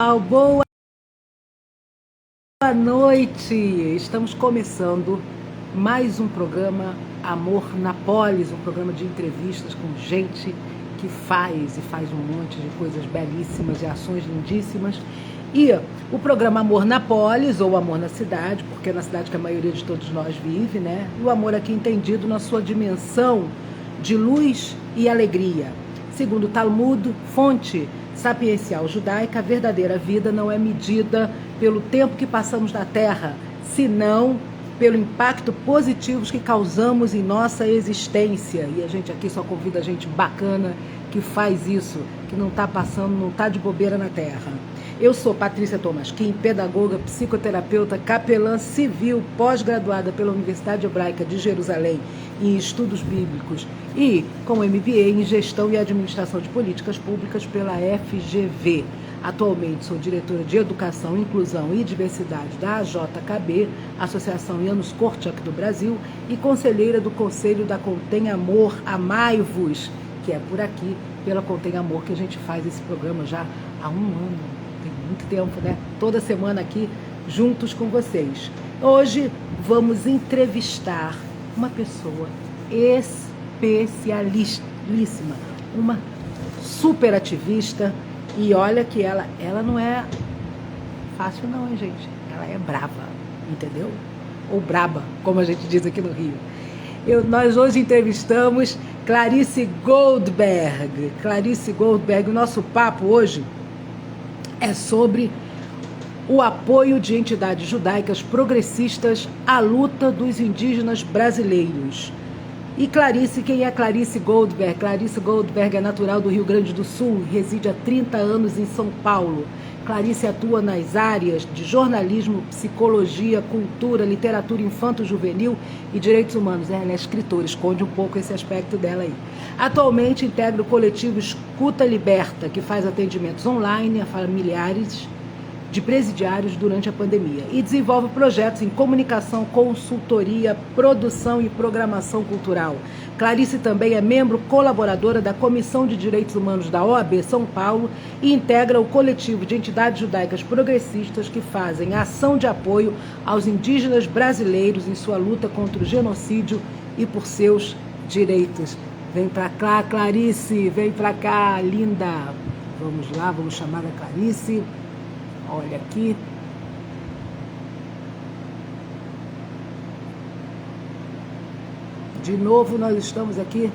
Boa noite! Estamos começando mais um programa Amor na Polis, um programa de entrevistas com gente que faz um monte de coisas belíssimas e ações lindíssimas. E o programa Amor na Polis, ou Amor na Cidade, porque é na cidade que a maioria de todos nós vive, né? E o amor aqui entendido na sua dimensão de luz e alegria. Segundo o Talmud, fonte sapiencial judaica, a verdadeira vida não é medida pelo tempo que passamos na Terra, senão pelo impacto positivo que causamos em nossa existência. E a gente aqui só convida gente bacana que faz isso, que não está passando, não está de bobeira na Terra. Eu sou Patrícia Tomasquim, pedagoga, psicoterapeuta, capelã civil, pós-graduada pela Universidade Hebraica de Jerusalém em Estudos Bíblicos e com MBA em Gestão e Administração de Políticas Públicas pela FGV. Atualmente sou diretora de Educação, Inclusão e Diversidade da AJKB, Associação Janus Korczak do Brasil, e conselheira do Conselho da Contém Amor, Amai-vos, que é por aqui, pela Contém Amor, que a gente faz esse programa já há um ano. Tem muito tempo, né? Toda semana aqui, juntos com vocês. Hoje vamos entrevistar uma pessoa especialíssima, uma super ativista, e olha que ela não é fácil não, hein, gente? Ela é brava, entendeu? Ou braba, como a gente diz aqui no Rio. Nós hoje entrevistamos Clarice Goldberg. Clarice Goldberg, o nosso papo hoje é sobre o apoio de entidades judaicas progressistas à luta dos indígenas brasileiros. E Clarice, quem é Clarice Goldberg? Clarice Goldberg é natural do Rio Grande do Sul, reside há 30 anos em São Paulo. Clarice atua nas áreas de jornalismo, psicologia, cultura, literatura infanto-juvenil e direitos humanos. Ela é escritora, esconde um pouco esse aspecto dela aí. Atualmente integra o coletivo Escuta Liberta, que faz atendimentos online a familiares de presidiários durante a pandemia e desenvolve projetos em comunicação, consultoria, produção e programação cultural. Clarice também é membro colaboradora da Comissão de Direitos Humanos da OAB São Paulo e integra o coletivo de entidades judaicas progressistas que fazem ação de apoio aos indígenas brasileiros em sua luta contra o genocídio e por seus direitos. Vem pra cá, Clarice, vem pra cá, linda. Vamos lá, vamos chamar a Clarice. Olha aqui. De novo, nós estamos aqui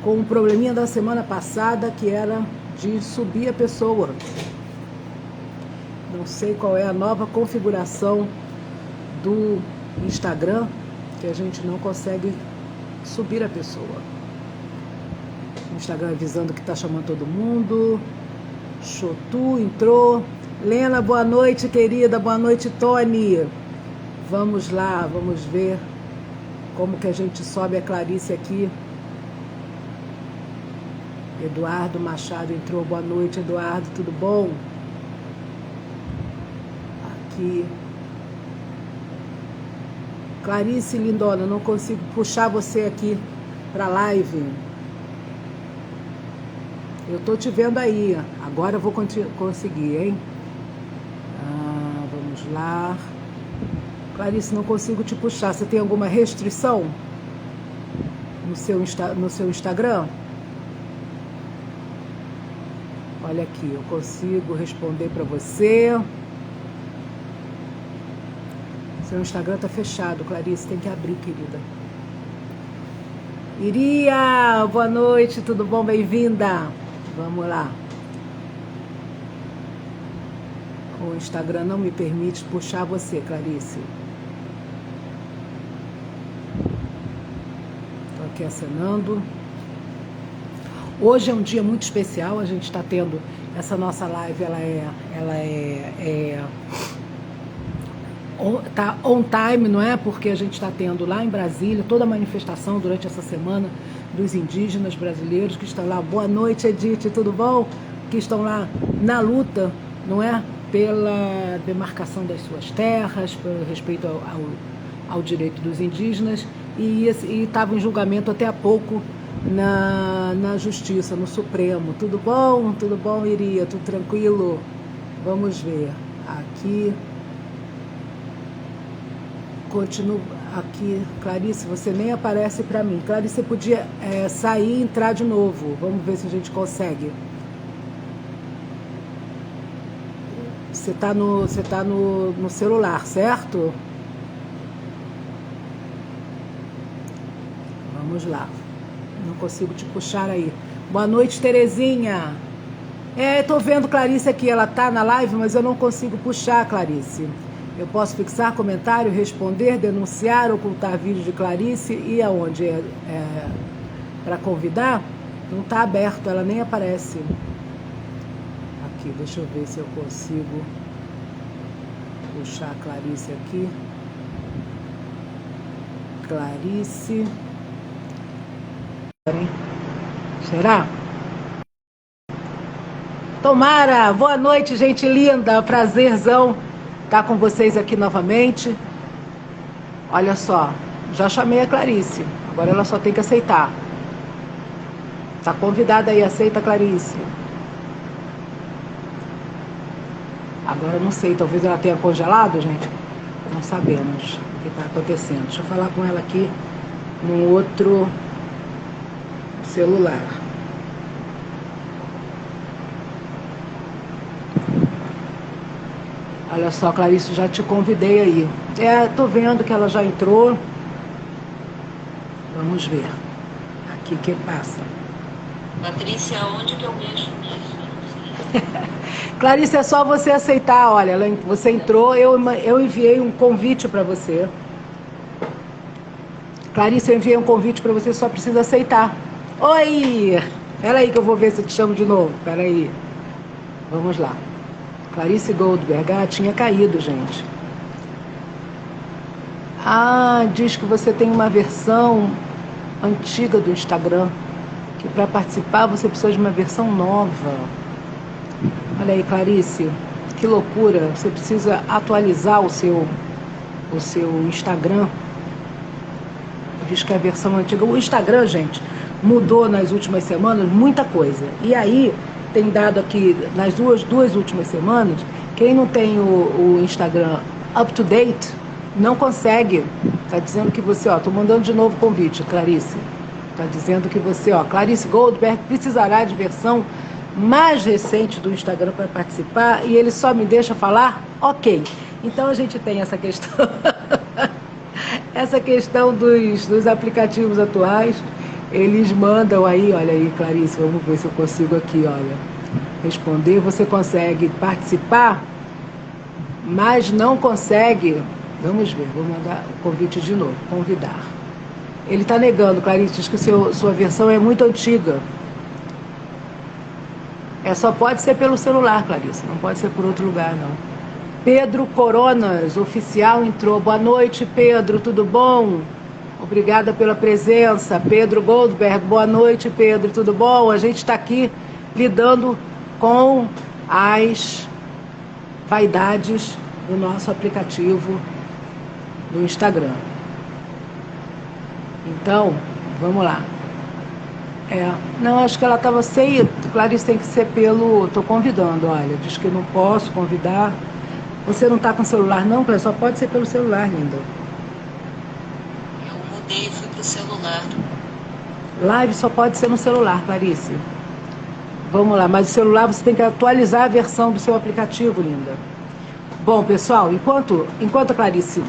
com um probleminha da semana passada, que era de subir a pessoa. Não sei qual é a nova configuração do Instagram, que a gente não consegue subir a pessoa. O Instagram avisando que está chamando todo mundo. Chotu entrou. Lena, boa noite, querida. Boa noite, Tony. Vamos lá, vamos ver como que a gente sobe a Clarice aqui. Eduardo Machado entrou. Boa noite, Eduardo. Tudo bom? Aqui. Clarice, lindona, não consigo puxar você aqui para a live. Eu tô te vendo aí. Agora eu vou conseguir, hein? Vamos lá. Clarice, não consigo te puxar. Você tem alguma restrição no seu Instagram? Olha aqui, eu consigo responder para você. Seu Instagram tá fechado, Clarice, tem que abrir, querida. Iria, boa noite, tudo bom? Bem-vinda. Vamos lá. O Instagram não me permite puxar você, Clarice. Estou aqui acenando. Hoje é um dia muito especial. A gente está tendo essa nossa live. Tá on time, não é? Porque a gente está tendo lá em Brasília toda a manifestação durante essa semana dos indígenas brasileiros que estão lá. Boa noite, Edith, tudo bom? Que estão lá na luta, não é? Pela demarcação das suas terras, pelo respeito ao direito dos indígenas, e estava em julgamento até há pouco na Justiça, no Supremo. Tudo bom? Tudo bom, Iria? Tudo tranquilo? Vamos ver. Aqui. Continuo aqui. Clarice, você nem aparece para mim. Clarice, você podia sair e entrar de novo. Vamos ver se a gente consegue. Você tá no celular, certo? Vamos lá. Não consigo te puxar aí. Boa noite, Terezinha. Tô vendo Clarice aqui. Ela tá na live, mas eu não consigo puxar, Clarice. Eu posso fixar comentário, responder, denunciar, ocultar vídeo de Clarice e aonde para convidar? Não está aberto, ela nem aparece. Aqui, deixa eu ver se eu consigo puxar a Clarice aqui. Clarice. Será? Tomara! Boa noite, gente linda. Prazerzão estar com vocês aqui novamente. Olha só, já chamei a Clarice. Agora ela só tem que aceitar. Tá convidada aí, aceita, Clarice. Agora eu não sei, talvez ela tenha congelado, gente. Não sabemos o que está acontecendo. Deixa eu falar com ela aqui num outro celular. Olha só, Clarice, já te convidei aí. Tô vendo que ela já entrou. Vamos ver. Aqui, que passa? Patrícia, onde que eu mexo nisso? Clarice, é só você aceitar. Olha, você entrou, eu enviei um convite para você. Clarice, eu enviei um convite para você, só precisa aceitar. Oi! Espera aí que eu vou ver se eu te chamo de novo. Espera aí. Vamos lá. Clarice Goldberg. Tinha caído, gente. Diz que você tem uma versão antiga do Instagram, que para participar você precisa de uma versão nova. Olha aí, Clarice, que loucura. Você precisa atualizar o seu Instagram. Diz que é a versão antiga. O Instagram, gente, mudou nas últimas semanas muita coisa. E aí tem dado aqui, nas duas últimas semanas, quem não tem o Instagram up to date, não consegue. Está dizendo que você, estou mandando de novo convite, Clarice. Está dizendo que você, Clarice Goldberg, precisará de versão mais recente do Instagram para participar e ele só me deixa falar, ok. Então a gente tem essa questão, essa questão dos aplicativos atuais. Eles mandam aí, olha aí, Clarice, vamos ver se eu consigo aqui, olha, responder. Você consegue participar, mas não consegue. Vamos ver, vou mandar o convite de novo, convidar. Ele está negando, Clarice, diz que sua versão é muito antiga. Só pode ser pelo celular, Clarice, não pode ser por outro lugar, não. Pedro Coronas, oficial, entrou. Boa noite, Pedro, tudo bom? Obrigada pela presença. Pedro Goldberg, boa noite, Pedro, tudo bom? A gente está aqui lidando com as vaidades do nosso aplicativo do Instagram. Então, vamos lá. Não, acho que ela estava sem. Clarice, tem que ser pelo. Estou convidando, olha. Diz que não posso convidar. Você não está com celular, não, Clarice? Só pode ser pelo celular, linda. Eu mudei e fui pro celular. Live só pode ser no celular, Clarice. Vamos lá, mas o celular você tem que atualizar a versão do seu aplicativo, linda. Bom, pessoal, enquanto a Clarice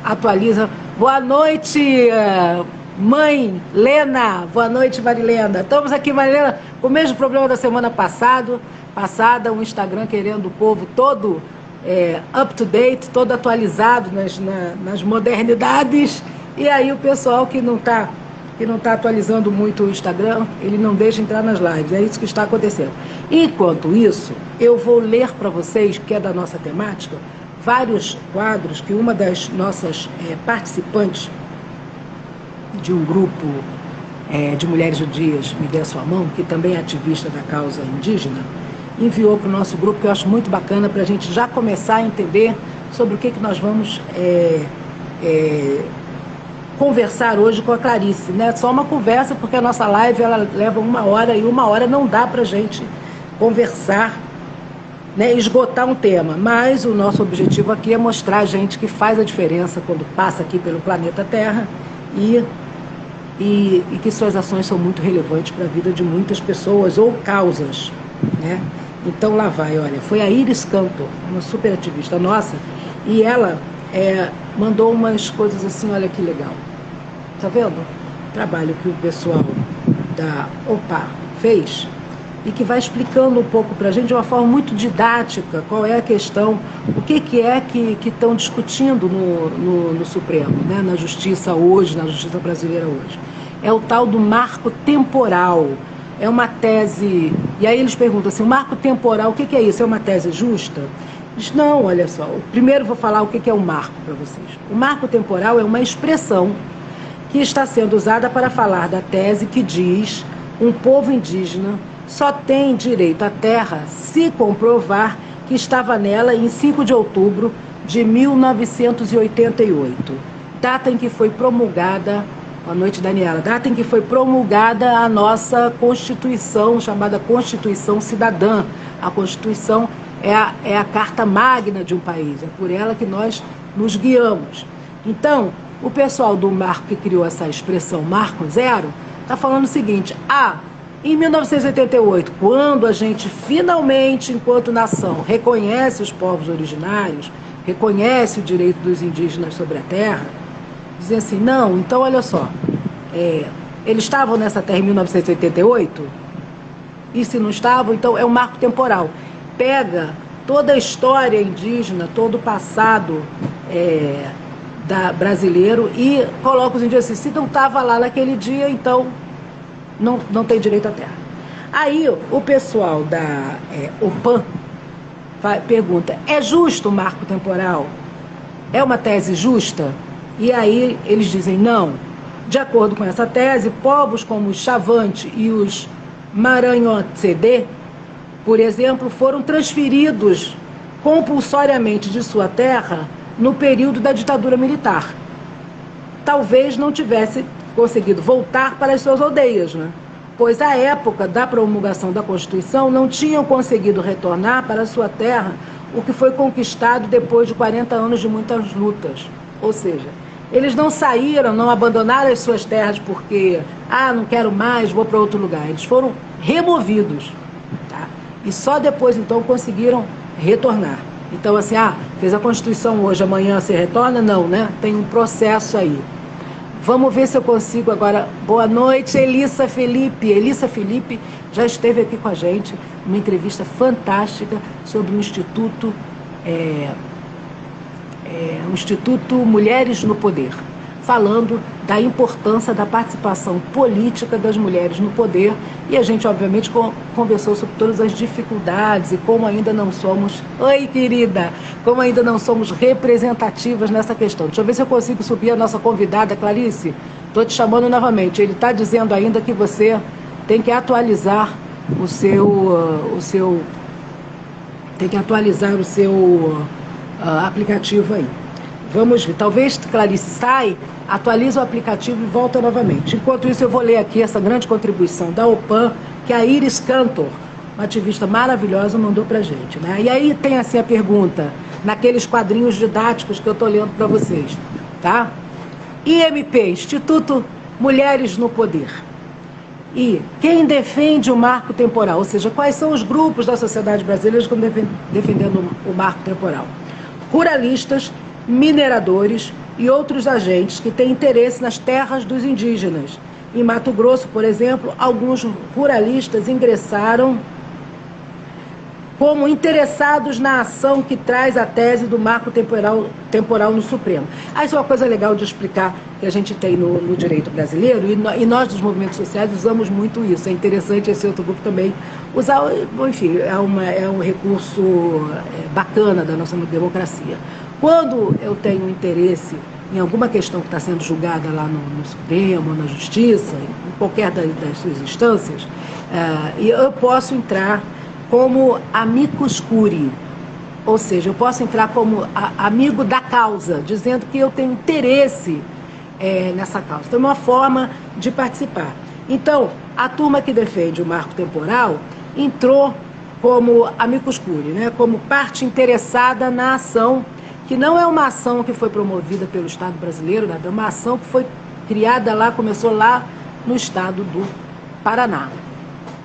atualiza. Boa noite, mãe Lena. Boa noite, Marilena. Estamos aqui, Marilena, com o mesmo problema da semana passada, o Instagram querendo o povo todo up to date, todo atualizado nas modernidades. E aí o pessoal que não está atualizando muito o Instagram, ele não deixa entrar nas lives. É isso que está acontecendo. Enquanto isso, eu vou ler para vocês, que é da nossa temática, vários quadros que uma das nossas participantes de um grupo de mulheres judias, Me Dê a Sua Mão, que também é ativista da causa indígena, enviou para o nosso grupo, que eu acho muito bacana, para a gente já começar a entender sobre o que nós vamos conversar hoje com a Clarice, né? Só uma conversa, porque a nossa live ela leva 1 hora e 1 hora não dá para a gente conversar né, esgotar um tema, mas o nosso objetivo aqui é mostrar a gente que faz a diferença quando passa aqui pelo planeta Terra e que suas ações são muito relevantes para a vida de muitas pessoas ou causas, né? Então lá vai, olha, foi a Iris Cantor, uma super ativista nossa, e ela mandou umas coisas assim, olha que legal, tá vendo? O trabalho que o pessoal da OPA fez e que vai explicando um pouco para a gente de uma forma muito didática qual é a questão, o que é que estão discutindo no Supremo, né? Na Justiça hoje, na Justiça brasileira hoje. É o tal do marco temporal, é uma tese, e aí eles perguntam assim, o marco temporal, o que é isso? É uma tese justa? Diz, não, olha só, primeiro vou falar o que é um marco para vocês. O marco temporal é uma expressão que está sendo usada para falar da tese que diz um povo indígena só tem direito à terra se comprovar que estava nela em 5 de outubro de 1988, data em que foi promulgada, boa noite, Daniela, data em que foi promulgada a nossa Constituição, chamada Constituição Cidadã. A Constituição é a carta magna de um país, é por ela que nós nos guiamos. Então, o pessoal do marco que criou essa expressão Marco Zero está falando o seguinte, em 1988, quando a gente finalmente, enquanto nação, reconhece os povos originários, reconhece o direito dos indígenas sobre a terra, dizem assim, não, então olha só, eles estavam nessa terra em 1988? E se não estavam, então é um marco temporal. Pega toda a história indígena, todo o passado brasileiro e coloca os indígenas assim, se não estava lá naquele dia, então não tem direito à terra. Aí o pessoal da OPAN pergunta, é justo o marco temporal? É uma tese justa? E aí eles dizem não. De acordo com essa tese, povos como os Xavante e os Maranhão-Cedê, por exemplo, foram transferidos compulsoriamente de sua terra no período da ditadura militar. Talvez não tivesse conseguido voltar para as suas aldeias, né? Pois à época da promulgação da Constituição não tinham conseguido retornar para a sua terra o que foi conquistado depois de 40 anos de muitas lutas. Ou seja, eles não saíram, não abandonaram as suas terras porque, não quero mais, vou para outro lugar. Eles foram removidos, tá? E só depois, então, conseguiram retornar. Então, assim, fez a Constituição hoje, amanhã você retorna? Não, né? Tem um processo aí. Vamos ver se eu consigo agora. Boa noite, Elissa Felipe. Elissa Felipe já esteve aqui com a gente, uma entrevista fantástica sobre o Instituto Mulheres no Poder, falando da importância da participação política das mulheres no poder, e a gente obviamente conversou sobre todas as dificuldades e como ainda não somos, oi querida, como ainda não somos representativas nessa questão. Deixa eu ver se eu consigo subir a nossa convidada, Clarice, estou te chamando novamente, ele está dizendo ainda que você tem que atualizar o seu aplicativo aí. Vamos ver, talvez Clarice sai, atualiza o aplicativo e volta novamente. Enquanto isso, eu vou ler aqui essa grande contribuição da OPAN, que a Iris Cantor, uma ativista maravilhosa, mandou pra gente, né? E aí tem assim a pergunta, naqueles quadrinhos didáticos que eu estou lendo para vocês, tá? IMP, Instituto Mulheres no Poder. E quem defende o marco temporal, ou seja, quais são os grupos da sociedade brasileira que estão defendendo o marco temporal? Ruralistas, mineradores e outros agentes que têm interesse nas terras dos indígenas. Em Mato Grosso, por exemplo, alguns ruralistas ingressaram como interessados na ação que traz a tese do marco temporal no Supremo. Isso é uma coisa legal de explicar que a gente tem no direito brasileiro, e nós dos movimentos sociais usamos muito isso. É interessante esse outro grupo também usar, enfim, é um recurso bacana da nossa democracia. Quando eu tenho interesse em alguma questão que está sendo julgada lá no Supremo, na Justiça, em qualquer das suas instâncias, eu posso entrar como amicus curiae, ou seja, eu posso entrar como amigo da causa, dizendo que eu tenho interesse nessa causa. Então, é uma forma de participar. Então, a turma que defende o marco temporal entrou como amicus curiae, né? Como parte interessada na ação, que não é uma ação que foi promovida pelo Estado brasileiro, né? É uma ação que foi criada lá, começou lá no estado do Paraná.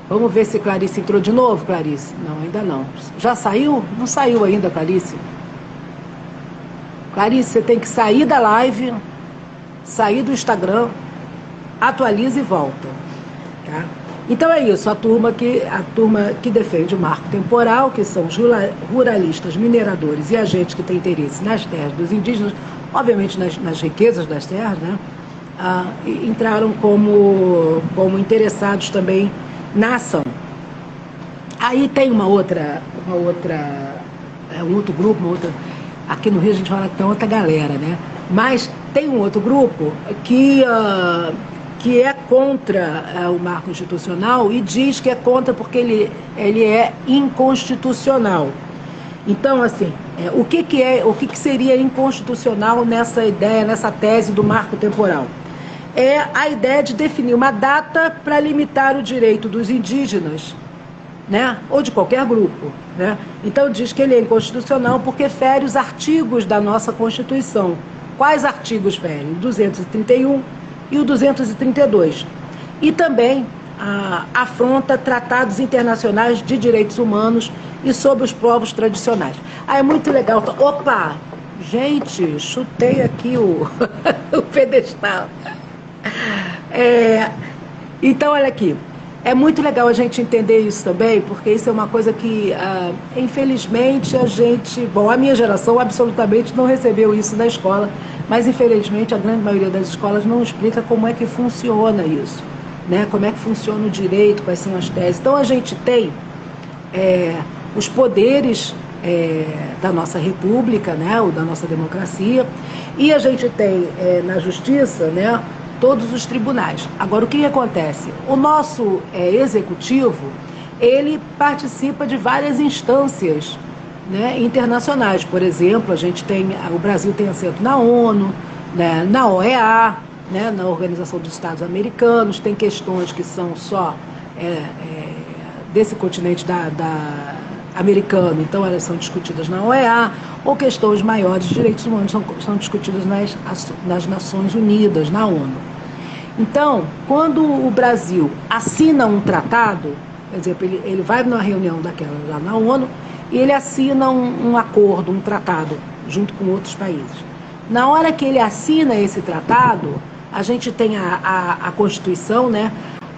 Vamos ver se Clarice entrou de novo, Clarice? Não, ainda não. Já saiu? Não saiu ainda, Clarice. Clarice, você tem que sair da live, sair do Instagram, atualiza e volta. Tá? Então é isso, a turma que defende o marco temporal, que são os ruralistas, mineradores e agentes que têm interesse nas terras dos indígenas, obviamente nas riquezas das terras, né? Entraram como interessados também na ação. Aí tem um outro grupo, aqui no Rio a gente fala que tem outra galera, né? Mas tem um outro grupo que é contra o marco constitucional e diz que é contra porque ele é inconstitucional. Então, assim, o que seria inconstitucional nessa ideia, nessa tese do marco temporal? É a ideia de definir uma data para limitar o direito dos indígenas, né? Ou de qualquer grupo, né? Então diz que ele é inconstitucional porque fere os artigos da nossa Constituição. Quais artigos ferem? O 231 e o 232. E também afronta tratados internacionais de direitos humanos e sobre os povos tradicionais. É muito legal. Opa! Gente, chutei aqui o pedestal. Então, olha aqui. É muito legal a gente entender isso também, porque isso é uma coisa que, infelizmente, a minha geração absolutamente não recebeu isso na escola, mas, infelizmente, a grande maioria das escolas não explica como é que funciona isso, né? Como é que funciona o direito, quais são as teses. Então, a gente tem os poderes da nossa república, né? Ou da nossa democracia, e a gente tem na justiça, né? Todos os tribunais. Agora, o que acontece? O nosso executivo, ele participa de várias instâncias, né, internacionais. Por exemplo, o Brasil tem assento na ONU, né, na OEA, né, na Organização dos Estados Americanos, tem questões que são só desse continente americano, então elas são discutidas na OEA, ou questões maiores de direitos humanos são discutidas nas Nações Unidas, na ONU. Então, quando o Brasil assina um tratado, por exemplo, ele vai numa reunião daquela lá na ONU e ele assina um acordo, um tratado, junto com outros países. Na hora que ele assina esse tratado, a gente tem a Constituição, né?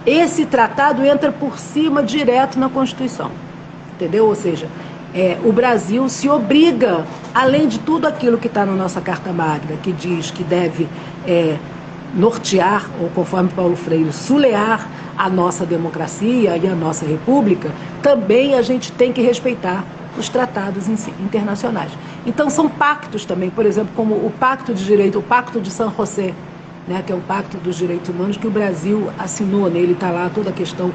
Esse tratado entra por cima direto na Constituição, entendeu? Ou seja, o Brasil se obriga, além de tudo aquilo que está na nossa Carta Magna, que diz que deve nortear, ou conforme Paulo Freire, sulear a nossa democracia e a nossa república, também a gente tem que respeitar os tratados internacionais. Então são pactos também, por exemplo, como o Pacto de San José, né, que é o Pacto dos Direitos Humanos que o Brasil assinou, né, ele está lá toda a questão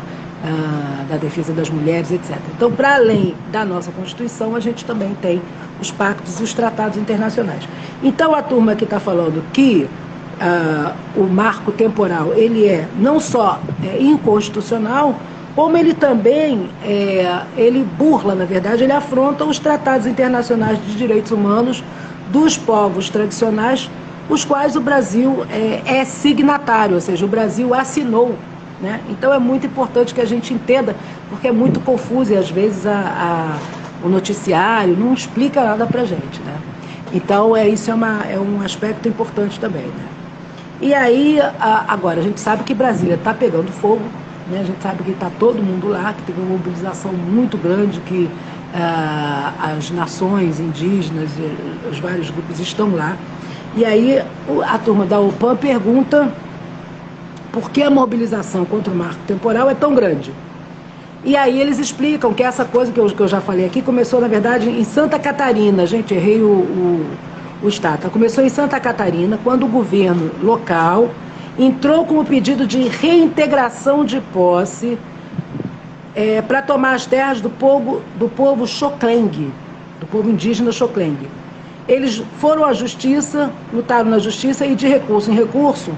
da defesa das mulheres, etc. Então, para além da nossa Constituição, a gente também tem os pactos e os tratados internacionais. Então, a turma que está falando que o marco temporal ele não só inconstitucional, como ele também ele burla, na verdade, ele afronta os tratados internacionais de direitos humanos dos povos tradicionais, os quais o Brasil é signatário, ou seja, o Brasil assinou, né? Então é muito importante que a gente entenda, porque é muito confuso e às vezes o noticiário não explica nada para a gente, né? Então isso é um aspecto importante também, né? E aí, agora, a gente sabe que Brasília está pegando fogo, né? A gente sabe que está todo mundo lá, que teve uma mobilização muito grande, que as nações indígenas, os vários grupos estão lá. E aí a turma da UPAM pergunta por que a mobilização contra o marco temporal é tão grande. E aí eles explicam que essa coisa que eu já falei aqui começou, na verdade, em Santa Catarina. Gente, errei o estado. Começou em Santa Catarina, quando o governo local entrou com o pedido de reintegração de posse para tomar as terras do povo Xoclengue, do povo indígena Xoclengue. Eles foram à justiça, lutaram na justiça e de recurso em recurso,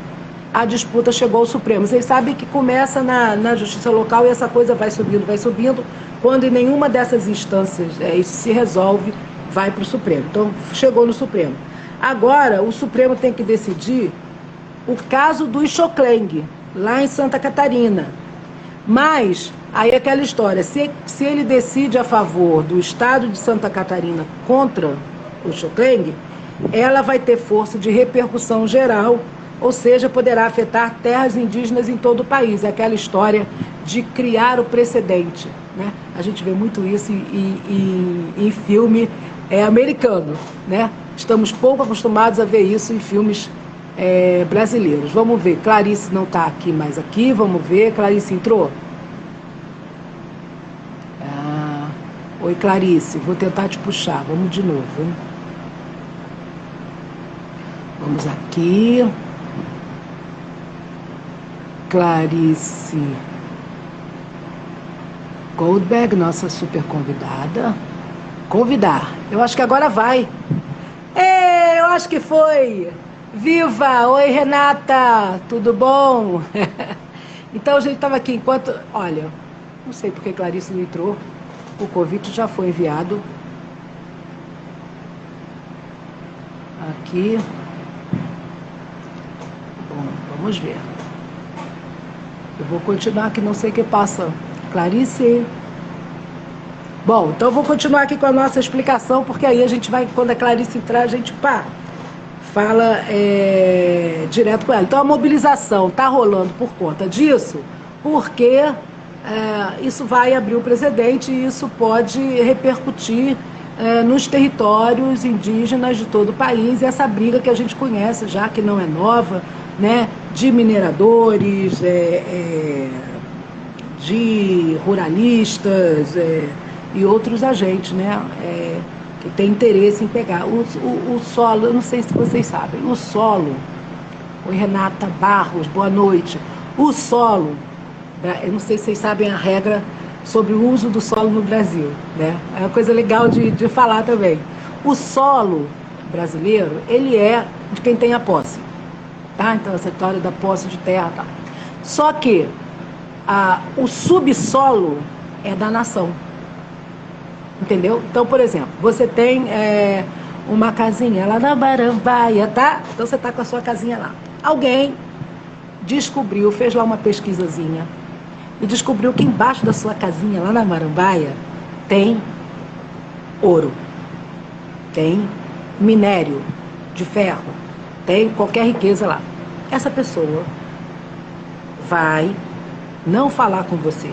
a disputa chegou ao Supremo. Vocês sabem que começa na justiça local e essa coisa vai subindo. Quando em nenhuma dessas instâncias isso se resolve, vai para o Supremo. Então, chegou no Supremo. Agora, o Supremo tem que decidir o caso do Ixocleng, lá em Santa Catarina. Mas, aí é aquela história, se ele decide a favor do Estado de Santa Catarina contra o Ixocleng, ela vai ter força de repercussão geral, ou seja, poderá afetar terras indígenas em todo o país. É aquela história de criar o precedente, né? A gente vê muito isso em filme americano, né? Estamos pouco acostumados a ver isso em filmes brasileiros. Vamos ver, Clarice não está aqui mais aqui, vamos ver, Clarice entrou? Oi, Clarice, vou tentar te puxar, vamos de novo, hein? Vamos aqui. Clarice Goldberg, nossa super convidada. Convidar. Eu acho que agora vai. Eu acho que foi. Viva! Oi, Renata! Tudo bom? Então, a gente estava aqui enquanto... Olha, não sei porque Clarice não entrou. O convite já foi enviado. Aqui. Bom, vamos ver. Eu vou continuar aqui, não sei o que passa. Clarice. Bom, então eu vou continuar aqui com a nossa explicação, porque aí a gente vai, quando a Clarice entrar, a gente fala direto com ela. Então a mobilização está rolando por conta disso, porque isso vai abrir o precedente e isso pode repercutir nos territórios indígenas de todo o país, e essa briga que a gente conhece já, que não é nova, né, de mineradores, de ruralistas e outros agentes, né, que têm interesse em pegar o solo. Eu não sei se vocês sabem, o solo. Oi, Renata Barros, boa noite. O solo, eu não sei se vocês sabem a regra sobre o uso do solo no Brasil, né? É uma coisa legal de falar também. O solo brasileiro, ele é de quem tem a posse. Tá? Então, essa história da posse de terra, tá? Só que o subsolo é da nação. Entendeu? Então, por exemplo, você tem uma casinha lá na Marambaia, tá? Então, você tá com a sua casinha lá. Alguém descobriu, fez lá uma pesquisazinha e descobriu que embaixo da sua casinha, lá na Marambaia, tem ouro, tem minério de ferro, tem qualquer riqueza lá. Essa pessoa vai não falar com você.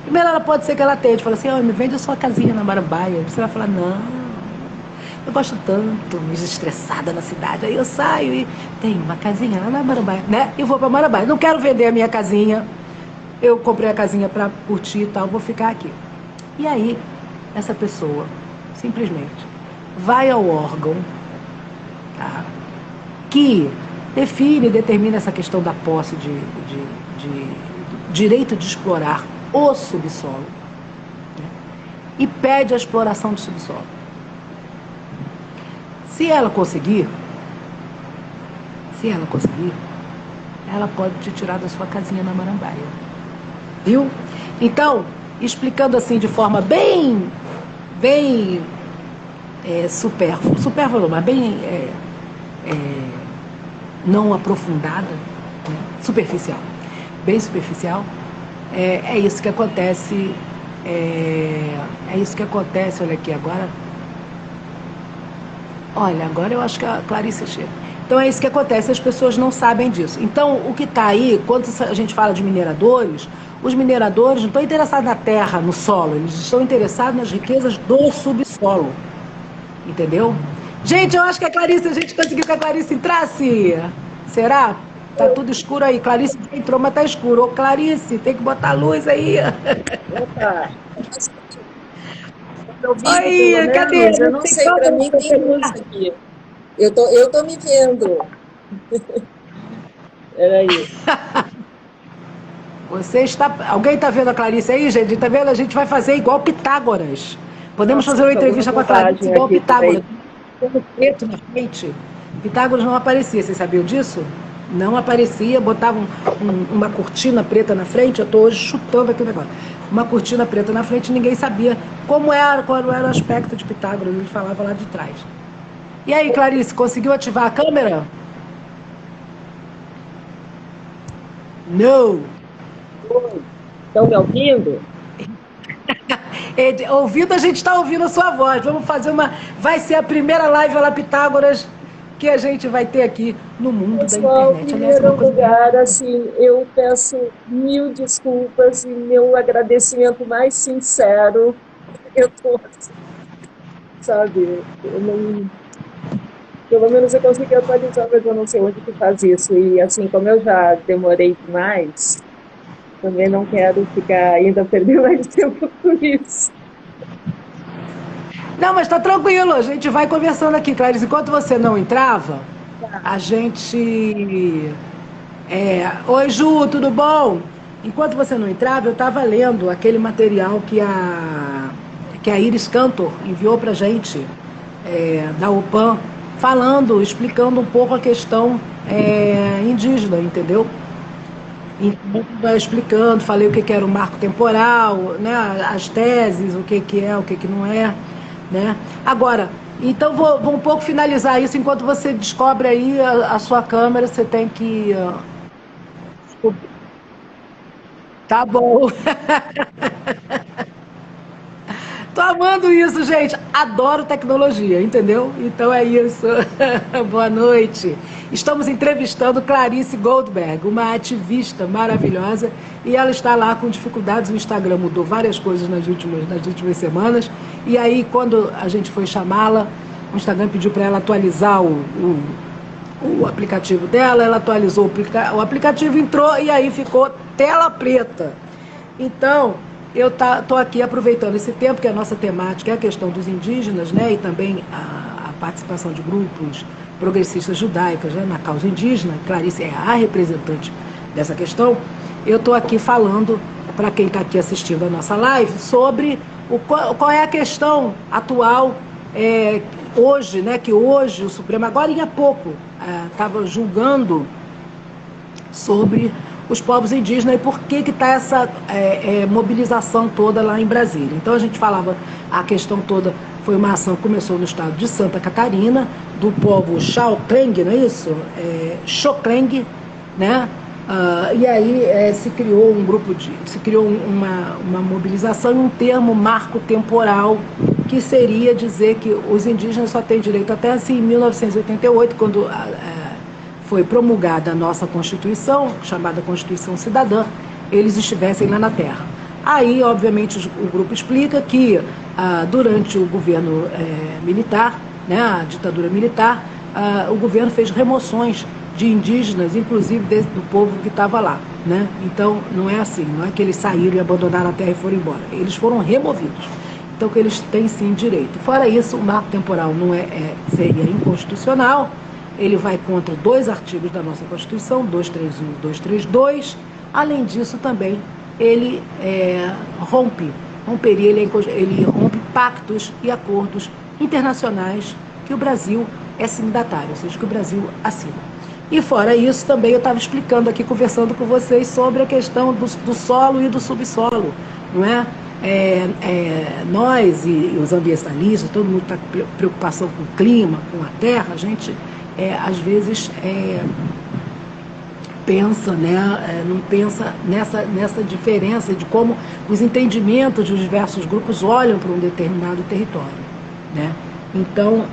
Primeiro, ela pode ser que ela tente, fala assim, me vende a sua casinha na Marambaia. Você vai falar, não, eu gosto tanto, me estressada na cidade, aí eu saio e tenho uma casinha lá na Marambaia, né? E vou para Marambaia. Não quero vender a minha casinha, eu comprei a casinha para curtir e tal, vou ficar aqui. E aí, essa pessoa, simplesmente, vai ao órgão, tá, que define e determina essa questão da posse de direito de explorar o subsolo, né, e pede a exploração do subsolo. Se ela conseguir, ela pode te tirar da sua casinha na Marambaia. Viu? Então, explicando assim de forma bem supérflua, mas bem não aprofundada, né? Superficial, bem superficial, é isso que acontece, olha aqui agora. Olha, agora eu acho que a Clarice chega. Então é isso que acontece, as pessoas não sabem disso. Então, o que está aí, quando a gente fala de mineradores, os mineradores não estão interessados na terra, no solo, eles estão interessados nas riquezas do subsolo. Entendeu? Gente, eu acho que a gente conseguiu que a Clarice entrasse. Será? Tá tudo escuro aí. Clarice entrou, mas tá escuro. Ô, Clarice, tem que botar luz aí. Opa! Oi, cadê? Eu não sei, para mim tem luz aqui. Eu tô me vendo. Peraí. Alguém está vendo a Clarice aí, gente? Tá vendo? A gente vai fazer igual Pitágoras. Podemos fazer uma entrevista com a Clarice igual Pitágoras. Tendo preto na frente. Pitágoras não aparecia, vocês sabiam disso? Não aparecia, botava uma cortina preta na frente, eu estou hoje chutando aqui o negócio. Uma cortina preta na frente, ninguém sabia qual era o aspecto de Pitágoras, ele falava lá de trás. E aí, Clarice, conseguiu ativar a câmera? Não. Estão me ouvindo? Ouvindo, a gente está ouvindo a sua voz. Vamos fazer vai ser a primeira live lá Pitágoras que a gente vai ter aqui no mundo Pessoal, da internet. em primeiro lugar, assim, eu peço mil desculpas e meu agradecimento mais sincero. Eu tô, sabe, eu não, pelo menos eu consegui atualizar, mas eu não sei onde que faz isso. E assim, como eu já demorei demais, também não quero ficar ainda perder mais tempo com isso. Não, mas tá tranquilo, a gente vai conversando aqui, Clarice. Enquanto você não entrava, a gente. Oi, Ju, tudo bom? Enquanto você não entrava, eu estava lendo aquele material que a Iris Cantor enviou pra gente, da UPAM, explicando um pouco a questão indígena, entendeu? Então, vai explicando, falei o que era o marco temporal, né, as teses, o que é, o que não é, né? Agora, então vou um pouco finalizar isso, enquanto você descobre aí a sua câmera, você tem que... Tá bom. Tô amando isso, gente. Adoro tecnologia, entendeu? Então é isso. Boa noite. Estamos entrevistando Clarice Goldberg, uma ativista maravilhosa, e ela está lá com dificuldades. O Instagram mudou várias coisas nas últimas semanas. E aí, quando a gente foi chamá-la, o Instagram pediu para ela atualizar o aplicativo dela, ela atualizou o aplicativo, entrou e aí ficou tela preta. Então, eu estou aqui aproveitando esse tempo, que a nossa temática é a questão dos indígenas, né, e também a participação de grupos progressistas judaicas, né, na causa indígena. Clarice é a representante dessa questão. Eu estou aqui falando para quem está aqui assistindo a nossa live sobre qual é a questão atual hoje, né, que hoje o Supremo, agora há pouco, estava julgando sobre os povos indígenas e por que está essa mobilização toda lá em Brasília. Então a gente falava, a questão toda foi uma ação que começou no estado de Santa Catarina, do povo Xaucleng, não é isso? Xocleng, né? E aí se criou uma mobilização e um termo marco temporal, que seria dizer que os indígenas só têm direito até assim, em 1988, quando foi promulgada a nossa Constituição, chamada Constituição Cidadã, eles estivessem lá na Terra. Aí, obviamente, o grupo explica que durante o governo militar, né, a ditadura militar, o governo fez remoções de indígenas, inclusive do povo que estava lá, né? Então, não é assim, não é que eles saíram e abandonaram a terra e foram embora. Eles foram removidos. Então, que eles têm sim direito. Fora isso, o marco temporal não seria inconstitucional. Ele vai contra 2 artigos da nossa Constituição, 231 e 232. Além disso, também, ele rompe pactos e acordos internacionais que o Brasil é signatário, ou seja, que o Brasil assina. E fora isso, também eu estava explicando aqui, conversando com vocês sobre a questão do solo e do subsolo, não é? Nós e os ambientalistas, todo mundo está com preocupação com o clima, com a terra, a gente às vezes pensa, né, não pensa nessa diferença de como os entendimentos dos diversos grupos olham para um determinado território, né? Então,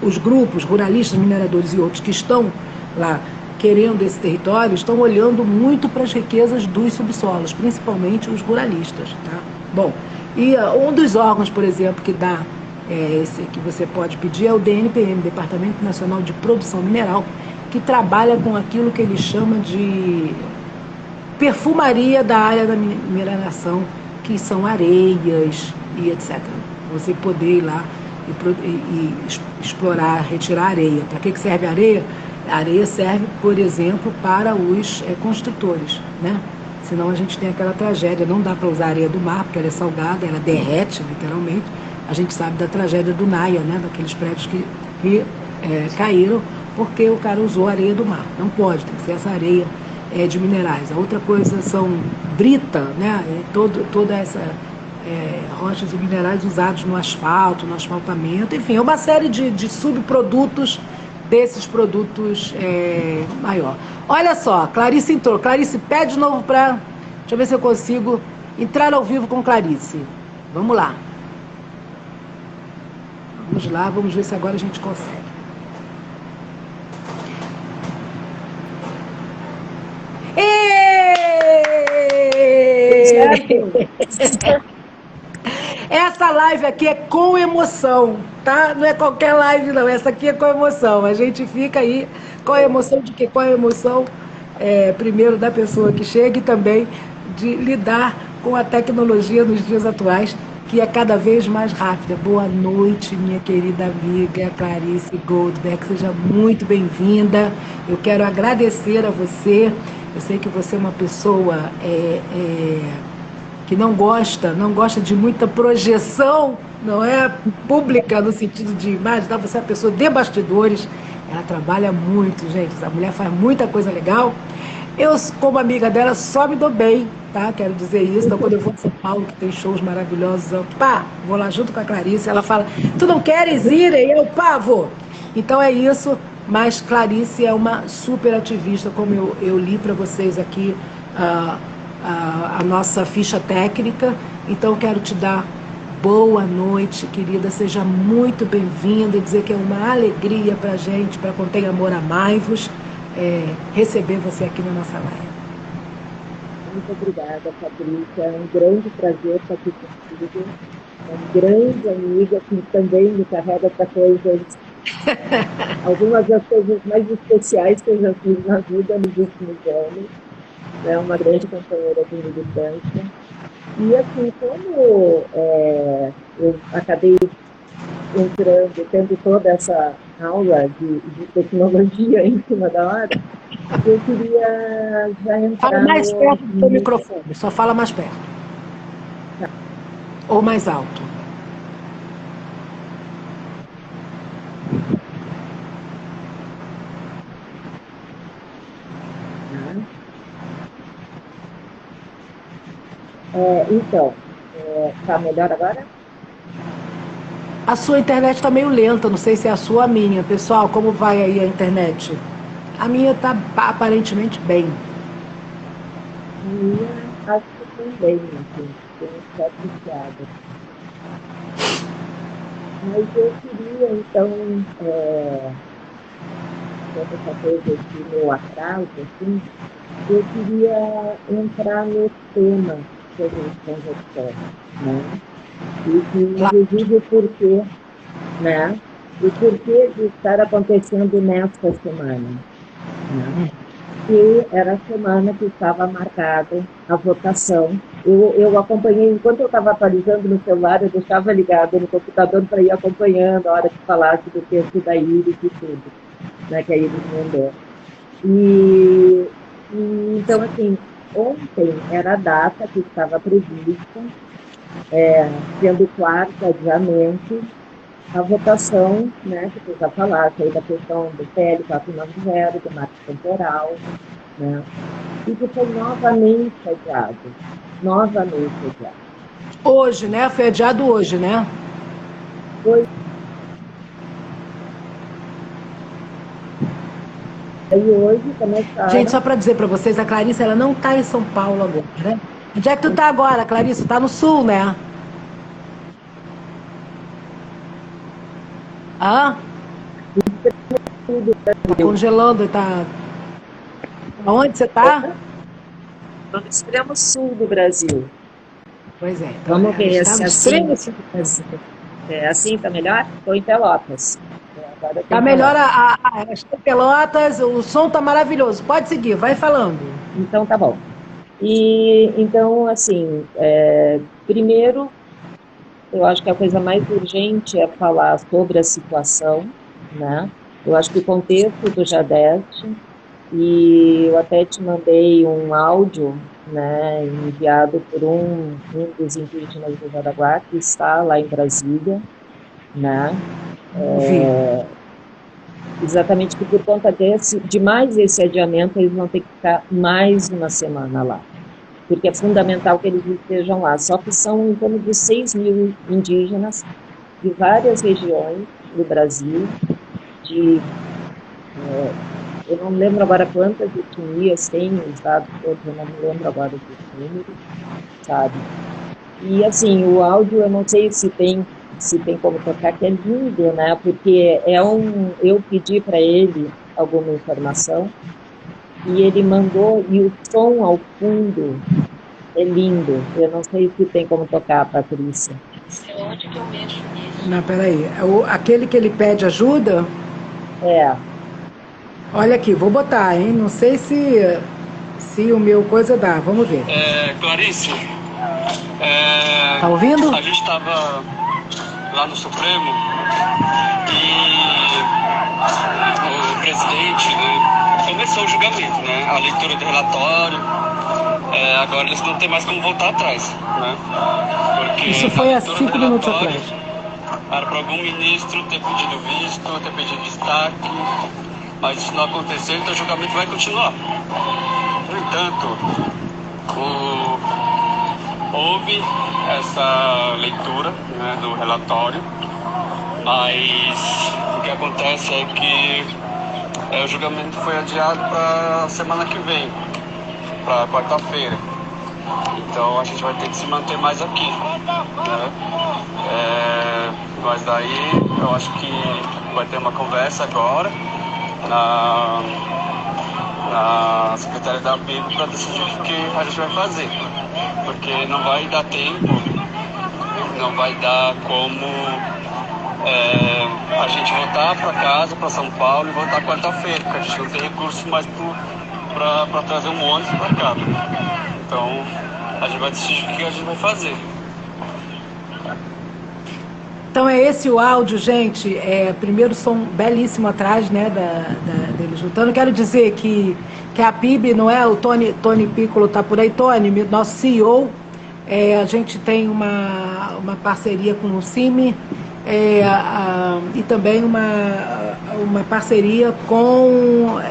os grupos ruralistas, mineradores e outros que estão lá querendo esse território, estão olhando muito para as riquezas dos subsolos, principalmente os ruralistas, tá? Bom, e um dos órgãos, por exemplo, que dá esse que você pode pedir é o DNPM, Departamento Nacional de Produção Mineral, que trabalha com aquilo que ele chama de perfumaria da área da mineração, que são areias e etc. Você poder ir lá e explorar, retirar areia. Para que serve a areia? A areia serve, por exemplo, para os construtores, né? Senão a gente tem aquela tragédia, não dá para usar areia do mar, porque ela é salgada, ela derrete, literalmente. A gente sabe da tragédia do Naia, né? Daqueles prédios que caíram porque o cara usou areia do mar. Não pode, tem que ser essa areia de minerais. A outra coisa são brita, né? Toda essa rochas e minerais usados no asfalto, no asfaltamento, enfim, é uma série de subprodutos desses produtos maior. Olha só, Clarice entrou. Clarice, pede de novo para... Deixa eu ver se eu consigo entrar ao vivo com Clarice. Vamos lá. Vamos lá, vamos ver se agora a gente consegue. Essa live aqui é com emoção, tá? Não é qualquer live, não. Essa aqui é com emoção. A gente fica aí com a emoção de quê? Com a emoção, primeiro, da pessoa que chega e também de lidar com a tecnologia nos dias atuais, que é cada vez mais rápida. Boa noite, minha querida amiga Clarice Goldberg. Seja muito bem-vinda. Eu quero agradecer a você. Eu sei que você é uma pessoa que não gosta de muita projeção, não é pública no sentido de imagem, tá? Você é uma pessoa de bastidores, ela trabalha muito, gente, essa mulher faz muita coisa legal. Eu, como amiga dela, só me dou bem, tá? Quero dizer isso. Então, quando eu vou em São Paulo, que tem shows maravilhosos, eu, vou lá junto com a Clarice, ela fala, tu não queres ir? E eu, vou. Então é isso, mas Clarice é uma super ativista, como eu li para vocês aqui, a nossa ficha técnica. Então quero te dar boa noite, querida, seja muito bem-vinda e dizer que é uma alegria para a gente, para Contém Amor Amai-vos, receber você aqui na nossa live. Muito obrigada, Patrícia, é um grande prazer estar aqui contigo, é uma grande amiga que também me carrega para coisas, algumas das coisas mais especiais que eu já fiz na vida nos últimos anos. É uma grande companheira de militância. E assim, como eu acabei entrando, tendo toda essa aula de tecnologia em cima da hora, eu queria já entrar... Fala mais perto do microfone, só fala mais perto. Tá. Ou mais alto. Então, tá melhor agora? A sua internet está meio lenta, não sei se é a sua ou a minha. Pessoal, como vai aí a internet? A minha está aparentemente bem. A minha, acho que também, assim, tem só piada. Mas eu queria, então, toda essa coisa de meu atraso, assim, eu queria entrar no tema que a gente conversou, né? E que, inclusive, o porquê, né? O porquê de estar acontecendo nesta semana, né? Que era a semana que estava marcada a votação. Eu acompanhei, enquanto eu estava atualizando no celular, eu deixava ligado no computador para ir acompanhando a hora que falasse do texto da Iris e tudo, né, que a Iris mandou. Então, assim, ontem era a data que estava prevista, sendo quarto adiamento, a votação, né, que você já falaste aí da questão do PL 490, do marco temporal, né, e que foi novamente adiado. Hoje, né? Foi adiado hoje, né? Foi. E hoje começaram... Gente, só para dizer para vocês, a Clarice, ela não está em São Paulo agora, né? Onde é que tu tá agora, Clarice? Tá no sul, né? Tá congelando, tá... Aonde você tá? No extremo sul do Brasil. Pois é. Então, vamos ver se assim... assim tá melhor? Estou em Pelotas. Tá melhor as Pelotas, o som tá maravilhoso. Pode seguir, vai falando. Então tá bom. E então, assim, primeiro, eu acho que a coisa mais urgente é falar sobre a situação, né? Eu acho que o contexto do Jadeste, e eu até te mandei um áudio, né, enviado por um dos indígenas do Jaraguá, que está lá em Brasília, né? Exatamente, que por conta de mais esse adiamento, eles vão ter que ficar mais uma semana lá. Porque é fundamental que eles estejam lá. Só que são em torno de 6 mil indígenas de várias regiões do Brasil, eu não lembro agora quantas etnias tem, os dados todos, eu não me lembro agora dos números, sabe? E assim, o áudio, eu não sei se tem como tocar, que é lindo, né? Porque eu pedi para ele alguma informação e ele mandou, e o som ao fundo é lindo. Eu não sei se tem como tocar, Patrícia. Onde que eu mexo nisso? Não, peraí. Aquele que ele pede ajuda, É, olha aqui, vou botar, hein? Não sei se o meu coisa dá. Vamos ver. Clarice, Tá ouvindo? a gente estava lá no Supremo e o presidente, né, começou o julgamento, né, a leitura do relatório. Agora eles não têm mais como voltar atrás, né? Porque Isso foi há 5 minutos atrás. era para algum ministro ter pedido visto, ter pedido destaque, mas isso não aconteceu, então o julgamento vai continuar. No entanto, houve essa leitura, né, do relatório, mas o que acontece é que o julgamento foi adiado para a semana que vem, para quarta-feira. Então a gente vai ter que se manter mais aqui, né? Mas daí eu acho que vai ter uma conversa agora na Secretaria da PIB para decidir o que a gente vai fazer, porque não vai dar tempo, não vai dar como a gente voltar para casa, para São Paulo e voltar quarta-feira, porque a gente não tem recurso mais para trazer um ônibus para cá. Então a gente vai decidir o que a gente vai fazer. Então é esse o áudio, gente. Primeiro som belíssimo atrás, né, deles lutando. Quero dizer que a PIB, não é? O Tony Piccolo está por aí. Tony, nosso CEO, a gente tem uma parceria com o CIMI e também uma parceria com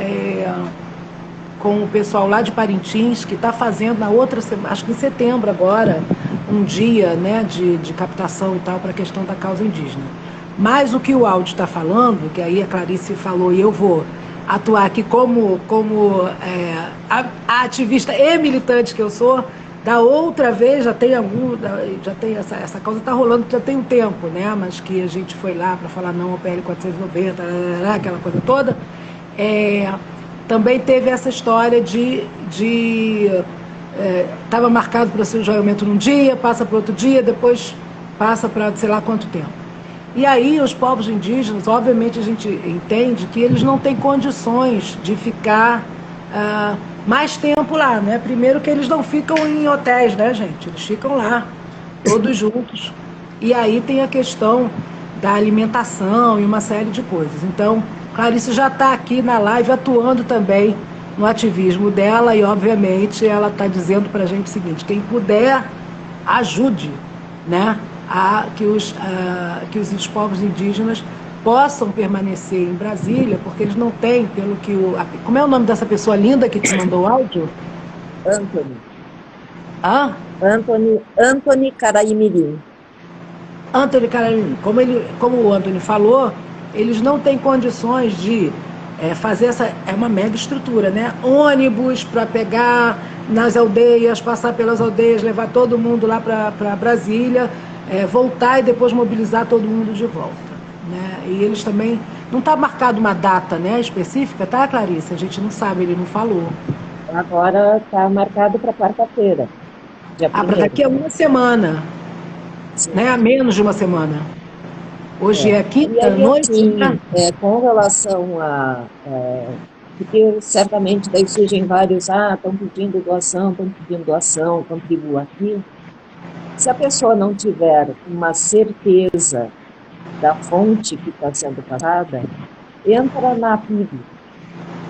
o pessoal lá de Parintins, que está fazendo na outra semana, acho que em setembro agora, um dia, né, de captação e tal para a questão da causa indígena. Mas o que o áudio está falando, que aí a Clarice falou, e eu vou atuar aqui como a ativista e militante que eu sou, da outra vez já tem essa causa está rolando já tem um tempo, né, mas que a gente foi lá para falar não ao PL 490, aquela coisa toda. Também teve essa história estava marcado para ser o julgamento num dia, passa para outro dia, depois passa para sei lá quanto tempo. E aí os povos indígenas, obviamente a gente entende que eles não têm condições de ficar mais tempo lá, né? Primeiro que eles não ficam em hotéis, né, gente? Eles ficam lá, todos juntos. E aí tem a questão da alimentação e uma série de coisas. Então, Clarice já está aqui na live atuando também no ativismo dela e, obviamente, ela está dizendo para a gente o seguinte: quem puder, ajude, né, que os povos indígenas possam permanecer em Brasília, porque eles não têm, pelo que como é o nome dessa pessoa linda que te mandou o áudio? Anthony. Hã? Anthony Caraimirim. Anthony Caraimirim. Como o Anthony falou, eles não têm condições de fazer uma mega estrutura, né? Ônibus para pegar nas aldeias, passar pelas aldeias, levar todo mundo lá para Brasília, voltar e depois mobilizar todo mundo de volta, né? E eles também... Não está marcado uma data, né, específica, tá, Clarice? A gente não sabe, ele não falou. Agora está marcado para quarta-feira. Para daqui a uma semana, né? Menos de uma semana. Hoje é quinta-noite, assim, né? Com relação porque certamente daí surgem vários, estão pedindo doação, contribuo aqui. Se a pessoa não tiver uma certeza da fonte que está sendo passada, entra na APIB,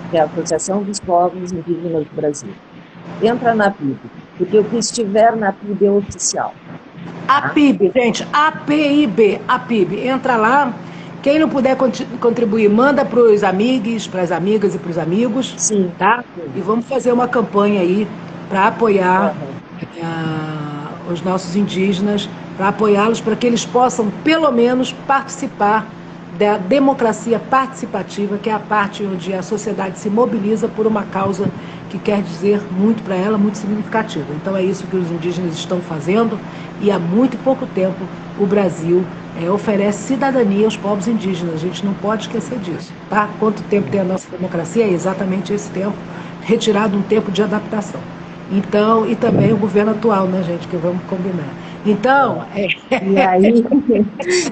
que é a Associação dos Povos Indígenas do Brasil. Entra na APIB, porque o que estiver na APIB é oficial. A PIB, gente, APIB, a PIB, entra lá Quem não puder contribuir, manda para os amigos, para as amigas e para os amigos. Sim. Tá? E vamos fazer uma campanha aí para apoiar os nossos indígenas, para apoiá-los, para que eles possam, pelo menos, participar da democracia participativa, que é a parte onde a sociedade se mobiliza por uma causa que quer dizer muito para ela, muito significativa. Então é isso que os indígenas estão fazendo, e há muito pouco tempo o Brasil oferece cidadania aos povos indígenas. A gente não pode esquecer disso, tá? Quanto tempo tem a nossa democracia? É exatamente esse tempo, retirado um tempo de adaptação. Então, e também o governo atual, né, gente, que vamos combinar. Então...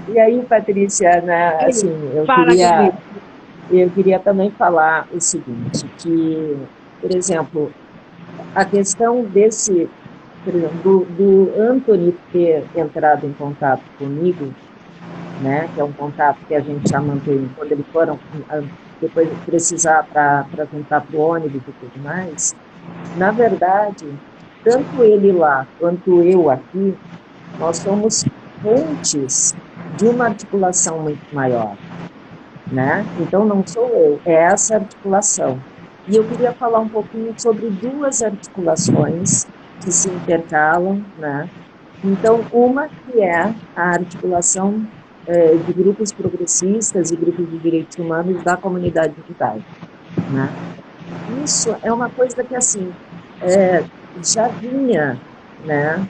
E aí, Patrícia, né, assim, eu queria também falar o seguinte, que, por exemplo, a questão desse, por exemplo, do Anthony ter entrado em contato comigo, né, que é um contato que a gente já mantém quando eles foram, depois precisar para juntar para o ônibus e tudo mais, na verdade, tanto ele lá quanto eu aqui, nós somos fontes de uma articulação muito maior, né? Então, não sou eu, é essa articulação. E eu queria falar um pouquinho sobre duas articulações que se intercalam, né? Então, uma que é a articulação de grupos progressistas e grupos de direitos humanos da comunidade judaica, né? Isso é uma coisa que, assim, já vinha, né?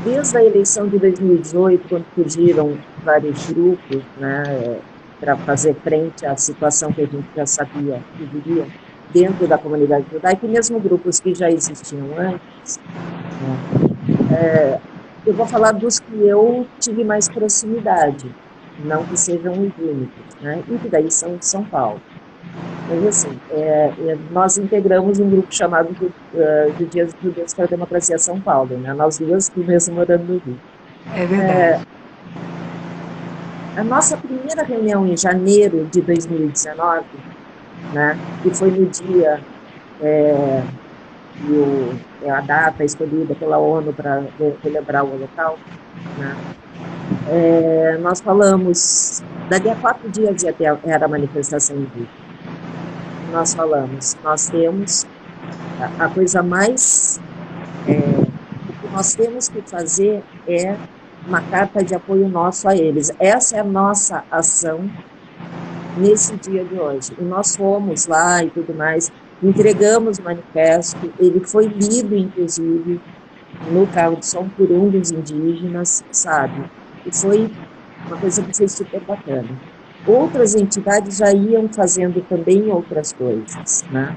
Desde a eleição de 2018, quando surgiram vários grupos, né, para fazer frente à situação que a gente já sabia que viria dentro da comunidade judaica, e mesmo grupos que já existiam antes, né, eu vou falar dos que eu tive mais proximidade, não que sejam os únicos, né, e que daí são de São Paulo. Mas, assim, nós integramos um grupo chamado Judias para a Democracia São Paulo, né? Nós duas mesmo morando no Rio. É verdade. A nossa primeira reunião em janeiro de 2019, né, que foi no dia, a data escolhida pela ONU para celebrar o Holocausto, né, nós falamos, daqui a 4 dias era a manifestação indígena. Nós falamos, nós temos a coisa mais, o que nós temos que fazer é uma carta de apoio nosso a eles. Essa é a nossa ação nesse dia de hoje. E nós fomos lá e tudo mais, entregamos o manifesto, ele foi lido, inclusive, no carro de som por um dos indígenas, sabe? E foi uma coisa que foi super bacana. Outras entidades já iam fazendo também outras coisas, né?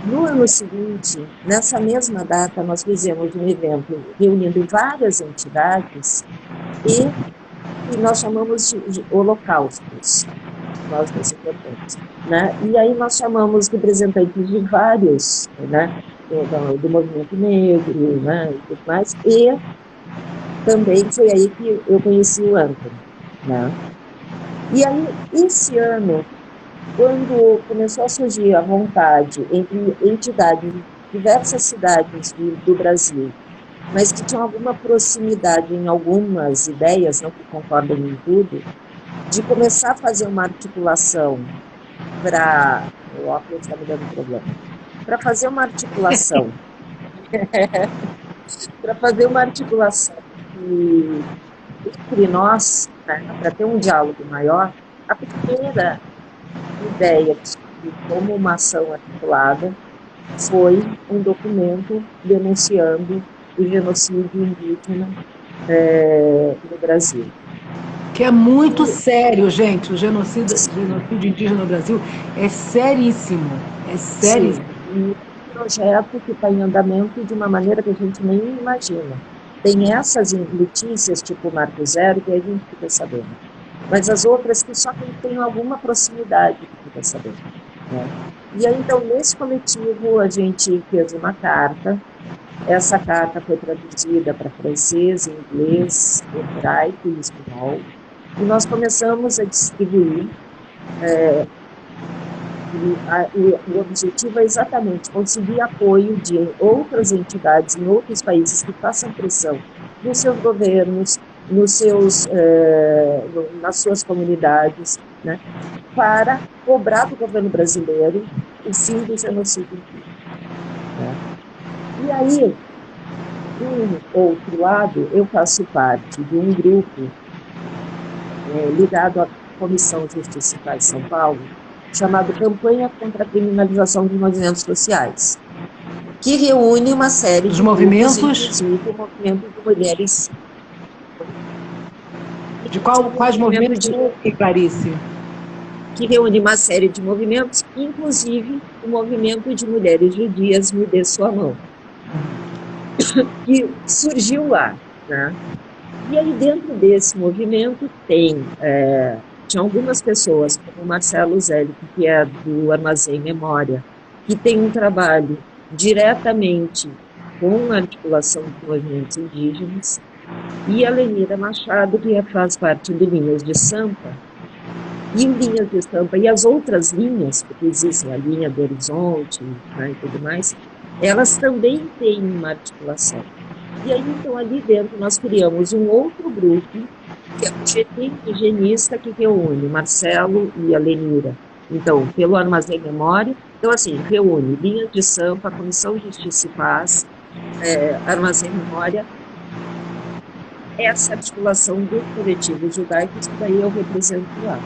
No ano seguinte, nessa mesma data, nós fizemos um evento reunindo várias entidades e nós chamamos de holocaustos, nós das importantes, né? E aí nós chamamos representantes de vários, né, do movimento negro, né, e tudo mais, e também foi aí que eu conheci o Anthony, né? E aí, esse ano, quando começou a surgir a vontade entre entidades de diversas cidades do Brasil, mas que tinham alguma proximidade em algumas ideias, não que concordam em tudo, de começar a fazer uma articulação para... O óculos está me dando problema. Para fazer uma articulação... para fazer uma articulação entre nós, né, para ter um diálogo maior, a primeira ideia de como uma ação articulada foi um documento denunciando o genocídio indígena no Brasil. Que é muito sério, gente. O genocídio indígena no Brasil é seríssimo. É seríssimo. Sim. E um projeto que está em andamento de uma maneira que a gente nem imagina. Tem essas notícias, tipo Marco Zero, que a gente fica sabendo. Mas as outras que só quem tem alguma proximidade que fica sabendo, né? E aí, então, nesse coletivo, a gente fez uma carta. Essa carta foi traduzida para francês, inglês, hebraico e espanhol. E nós começamos a distribuir. O objetivo é exatamente conseguir apoio de outras entidades em outros países que façam pressão nos seus governos, nas suas comunidades, né, para cobrar do governo brasileiro o fim do genocídio. Né? E aí, do outro lado, eu faço parte de um grupo ligado à Comissão Justiça e Paz de São Paulo, chamado Campanha contra a Criminalização dos Movimentos Sociais, que reúne uma série de movimentos, inclusive o movimento de mulheres. De quais movimentos, Clarice? Que reúne uma série de movimentos, inclusive o movimento de mulheres judias Me Dê Sua Mão, que surgiu lá, né? E aí dentro desse movimento tinha algumas pessoas, como o Marcelo Zélico, que é do Armazém Memória, que tem um trabalho diretamente com a articulação de movimentos indígenas, e a Lenira Machado, que faz parte do Linhas de Sampa, e o Linhas de Sampa e as outras linhas, porque existem a linha do Horizonte, né, e tudo mais, elas também têm uma articulação. E aí, então, ali dentro, nós criamos um outro grupo, que é o GT Indigenista, que reúne Marcelo e a Lenira. Então, pelo Armazém Memória, então, assim, reúne Linhas de Sampa, Comissão Justiça e Paz, Armazém Memória, essa articulação dos coletivos judaicos que daí eu represento lá.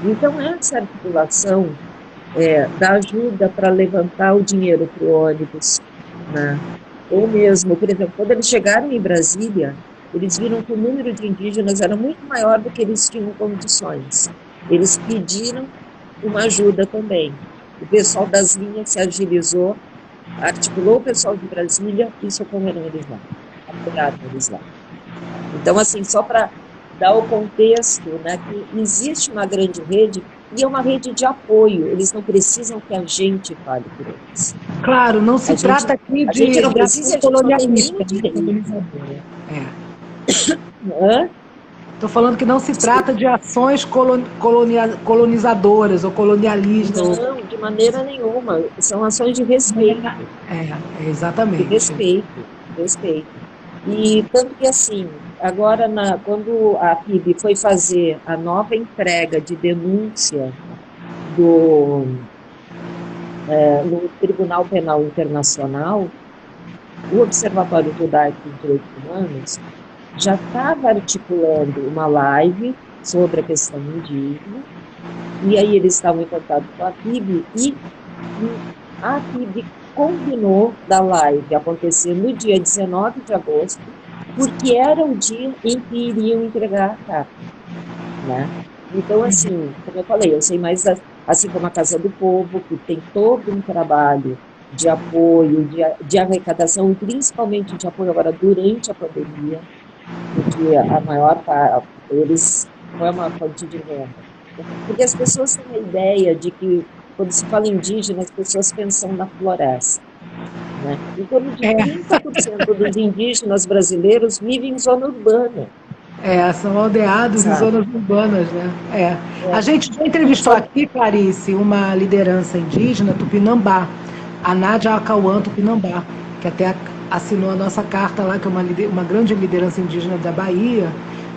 Então, essa articulação dá ajuda para levantar o dinheiro para o ônibus, né? Ou mesmo, por exemplo, quando eles chegaram em Brasília, eles viram que o número de indígenas era muito maior do que eles tinham condições. Eles pediram uma ajuda também. O pessoal das linhas se agilizou, articulou o pessoal de Brasília e socorreram eles lá, apoiaram eles lá. Então, assim, só para dar o contexto, né, que existe uma grande rede e é uma rede de apoio, eles não precisam que a gente fale por eles. Claro, não se trata aqui de... A gente não precisa de colonialista. Estou falando que não se trata de ações colonizadoras ou colonialistas. Não, de maneira nenhuma. São ações de respeito. Exatamente. De respeito. E tanto que, assim, agora, quando a PIB foi fazer a nova entrega de denúncia no Tribunal Penal Internacional, o Observatório Judaico dos Direitos Humanos já estava articulando uma live sobre a questão indígena, e aí eles estavam em contato com a PIB, e a PIB combinou da live acontecer no dia 19 de agosto, porque era o dia em que iriam entregar a carta, né? Então, assim, como eu falei, eu sei mais, assim como a Casa do Povo, que tem todo um trabalho de apoio, de arrecadação, e principalmente de apoio agora durante a pandemia, porque a maior parte, eles foi uma fonte de renda. Porque as pessoas têm a ideia de que, quando se fala indígena, as pessoas pensam na floresta, né? Em torno de 30% dos indígenas brasileiros vivem em zona urbana. São aldeados em zonas urbanas, né? A gente já entrevistou aqui, Clarice, uma liderança indígena, Tupinambá, a Nádia Acauã Tupinambá, que até assinou a nossa carta lá, que é uma grande liderança indígena da Bahia,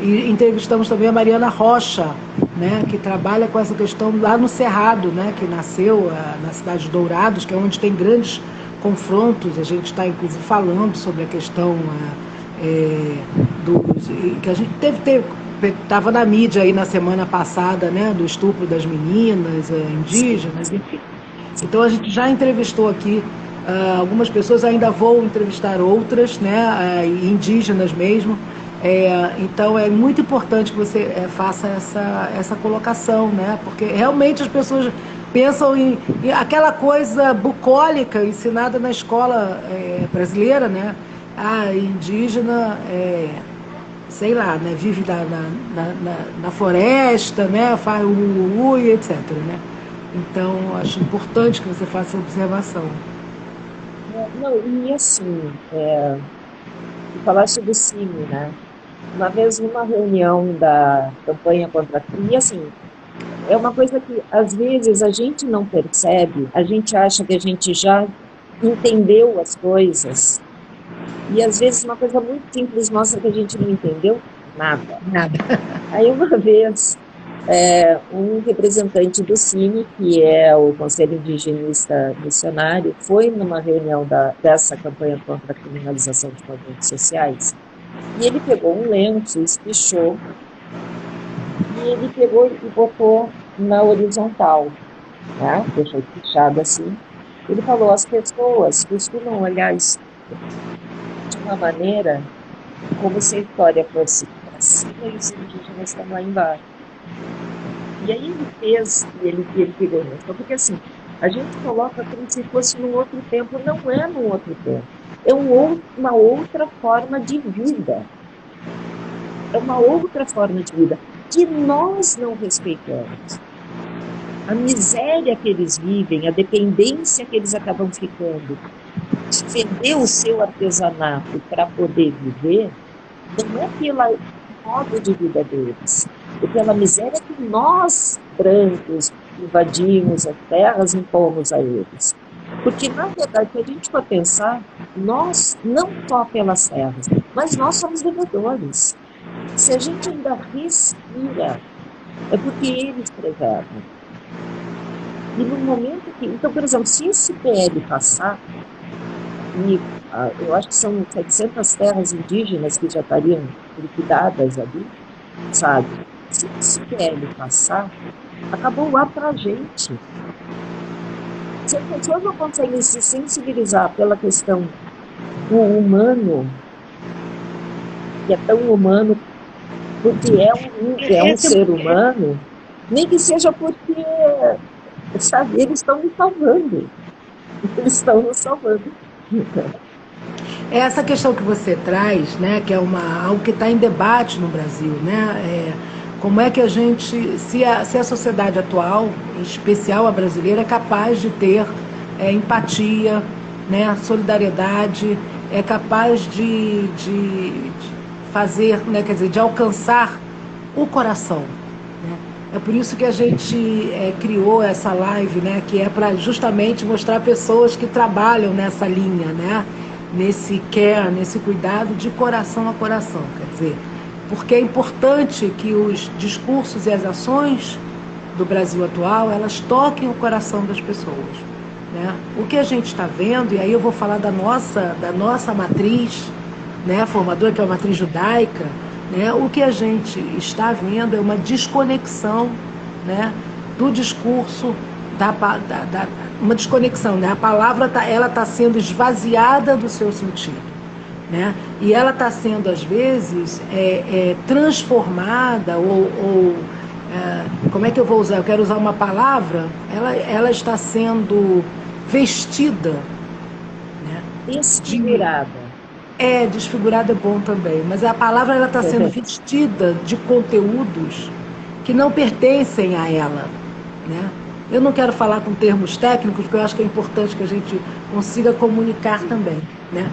e entrevistamos também a Mariana Rocha, né, que trabalha com essa questão lá no Cerrado, né, que nasceu na cidade de Dourados, que é onde tem grandes confrontos. A gente está, inclusive, falando sobre a questão que a gente estava na mídia aí na semana passada, né, do estupro das meninas indígenas, enfim. Então a gente já entrevistou aqui algumas pessoas, ainda vou entrevistar outras, né, indígenas mesmo. Então é muito importante que você faça essa colocação, né, porque realmente as pessoas pensam em aquela coisa bucólica ensinada na escola brasileira, né, indígena, sei lá, né, vive na floresta, né, faz o e etc, né. Então acho importante que você faça essa observação. Não, e assim, falar sobre o CIMI, né? Uma vez numa reunião da campanha contra a crime, e assim, é uma coisa que às vezes a gente não percebe, a gente acha que a gente já entendeu as coisas, E às vezes uma coisa muito simples nossa que a gente não entendeu nada. Nada. Aí uma vez, um representante do CIMI, que é o Conselho Indigenista Missionário, foi numa reunião dessa campanha contra a criminalização de movimentos sociais, e ele pegou um lenço, espichou, e ele pegou e botou na horizontal, né? Deixou fechado assim. Ele falou, as pessoas costumam olhar isso de uma maneira como se a história fosse para cima e os indígenas estão lá embaixo. E aí ele pegou isso, porque assim, a gente coloca como se fosse num outro tempo, não é num outro tempo. É uma outra forma de vida. É uma outra forma de vida que nós não respeitamos. A miséria que eles vivem, a dependência que eles acabam ficando, de vender o seu artesanato para poder viver, não é pelo modo de vida deles, é pela miséria que nós, brancos, invadimos as terras e impomos a eles. Porque, na verdade, se a gente for pensar, nós, não só pelas terras, mas nós somos devedores. Se a gente ainda respira, é porque eles preservam. E no momento que... Então, por exemplo, se esse PL passar, e eu acho que são 700 terras indígenas que já estariam liquidadas ali, sabe? Se esse PL passar, acabou lá para a gente. Se as pessoas não conseguem se sensibilizar pela questão do humano, que é tão humano, porque é um ser humano, nem que seja porque, sabe, eles estão nos salvando. Eles estão nos salvando. Essa questão que você traz, né, que é algo que está em debate no Brasil, né, como é que a gente, se a sociedade atual, em especial a brasileira, é capaz de ter empatia, né, solidariedade, é capaz de fazer, né, quer dizer, de alcançar o coração. Né? É por isso que a gente criou essa live, né, que é para justamente mostrar pessoas que trabalham nessa linha, né, nesse care, nesse cuidado de coração a coração, quer dizer, porque é importante que os discursos e as ações do Brasil atual, elas toquem o coração das pessoas, né? O que a gente está vendo, e aí eu vou falar da nossa matriz, né, formadora, que é a matriz judaica, né, o que a gente está vendo é uma desconexão, né, do discurso, uma desconexão, né? A palavra ela está sendo esvaziada do seu sentido, né? E ela está sendo às vezes transformada como é que eu vou usar? Eu quero usar uma palavra. Ela está sendo vestida, né? Desfigurada. Desfigurada é bom também, mas a palavra ela está sendo vestida de conteúdos que não pertencem a ela, né? Eu não quero falar com termos técnicos, porque eu acho que é importante que a gente consiga comunicar também, né?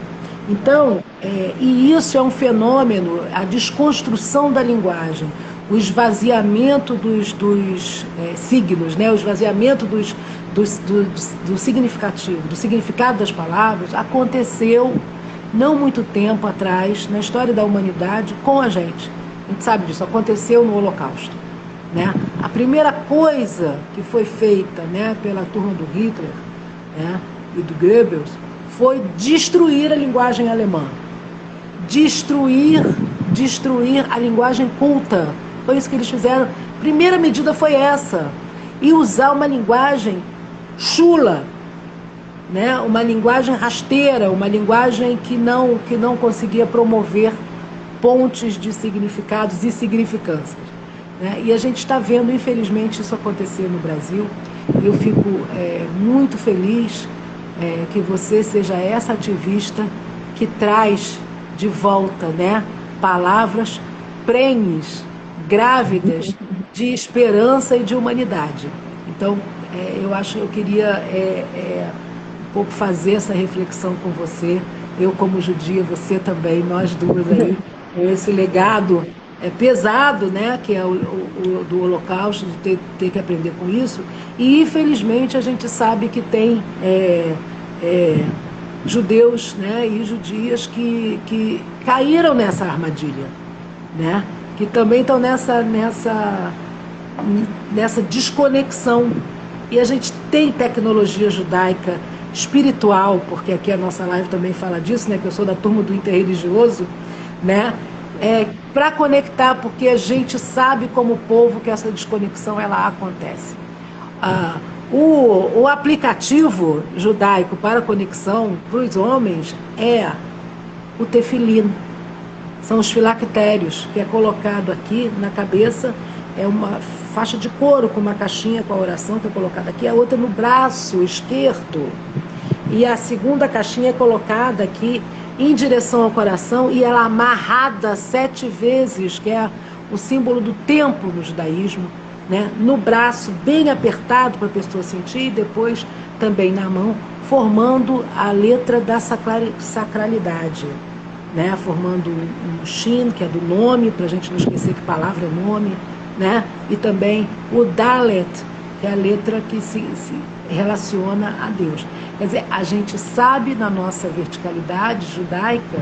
Então, e isso é um fenômeno, a desconstrução da linguagem, o esvaziamento dos signos, né? O esvaziamento do significativo, do significado das palavras, aconteceu não muito tempo atrás, na história da humanidade, com a gente. A gente sabe disso, aconteceu no Holocausto. Né? A primeira coisa que foi feita, né, pela turma do Hitler, né, e do Goebbels foi destruir a linguagem alemã, destruir a linguagem culta. Foi isso que eles fizeram. A primeira medida foi essa, e usar uma linguagem chula, né, uma linguagem rasteira, uma linguagem que não conseguia promover pontes de significados e significâncias. Né? E a gente está vendo, infelizmente, isso acontecer no Brasil. Eu fico muito feliz que você seja essa ativista que traz de volta, né, palavras prenhes, grávidas de esperança e de humanidade. Então, eu queria um pouco fazer essa reflexão com você. Eu como judia, você também, nós duas aí, esse legado pesado, né, que é o do Holocausto, de ter que aprender com isso. E infelizmente a gente sabe que tem judeus, né, e judias que caíram nessa armadilha, né, que também estão nessa desconexão. E a gente tem tecnologia judaica espiritual, porque aqui a nossa live também fala disso, né, que eu sou da turma do interreligioso, né, para conectar, porque a gente sabe como povo que essa desconexão ela acontece. O aplicativo judaico para conexão para os homens é o tefilim, são os filactérios, que é colocado aqui na cabeça, é uma faixa de couro com uma caixinha com a oração que é colocada aqui, a outra no braço esquerdo, e a segunda caixinha é colocada aqui em direção ao coração e ela amarrada 7 vezes, que é o símbolo do tempo no judaísmo, né? No braço bem apertado para a pessoa sentir, e depois também na mão, formando a letra da sacralidade, né? Formando um shin, que é do nome, para a gente não esquecer que palavra é nome, né? E também o dalet, que é a letra que se relaciona a Deus. Quer dizer, a gente sabe na nossa verticalidade judaica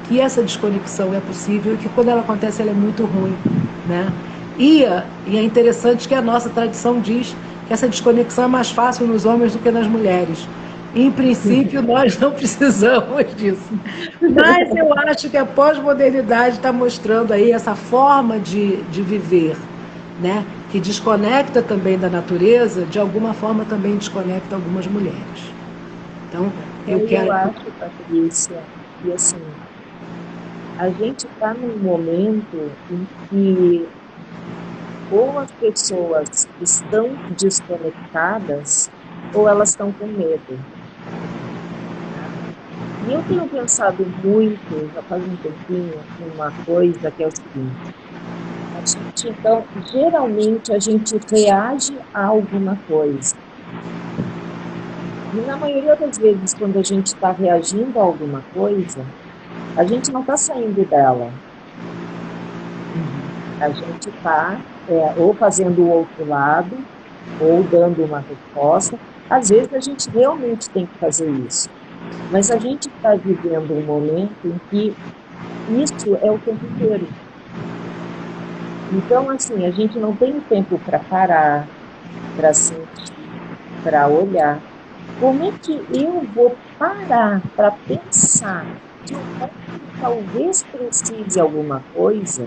que essa desconexão é possível e que quando ela acontece ela é muito ruim, né? E é interessante que a nossa tradição diz que essa desconexão é mais fácil nos homens do que nas mulheres. Em princípio, nós não precisamos disso. Mas eu acho que a pós-modernidade está mostrando aí essa forma de viver, né? Que desconecta também da natureza, de alguma forma também desconecta algumas mulheres. Então, eu acho, Patrícia, que assim, a gente está num momento em que ou as pessoas estão desconectadas ou elas estão com medo. E eu tenho pensado muito, já faz um tempinho, numa coisa que é o seguinte: a gente, então, geralmente a gente reage a alguma coisa. E na maioria das vezes, quando a gente está reagindo a alguma coisa, a gente não está saindo dela. A gente está ou fazendo o outro lado, ou dando uma resposta. Às vezes a gente realmente tem que fazer isso. Mas a gente está vivendo um momento em que isso é o tempo inteiro. Então, assim, a gente não tem tempo para parar, para sentir, para olhar. Como é que eu vou parar para pensar que eu talvez precise alguma coisa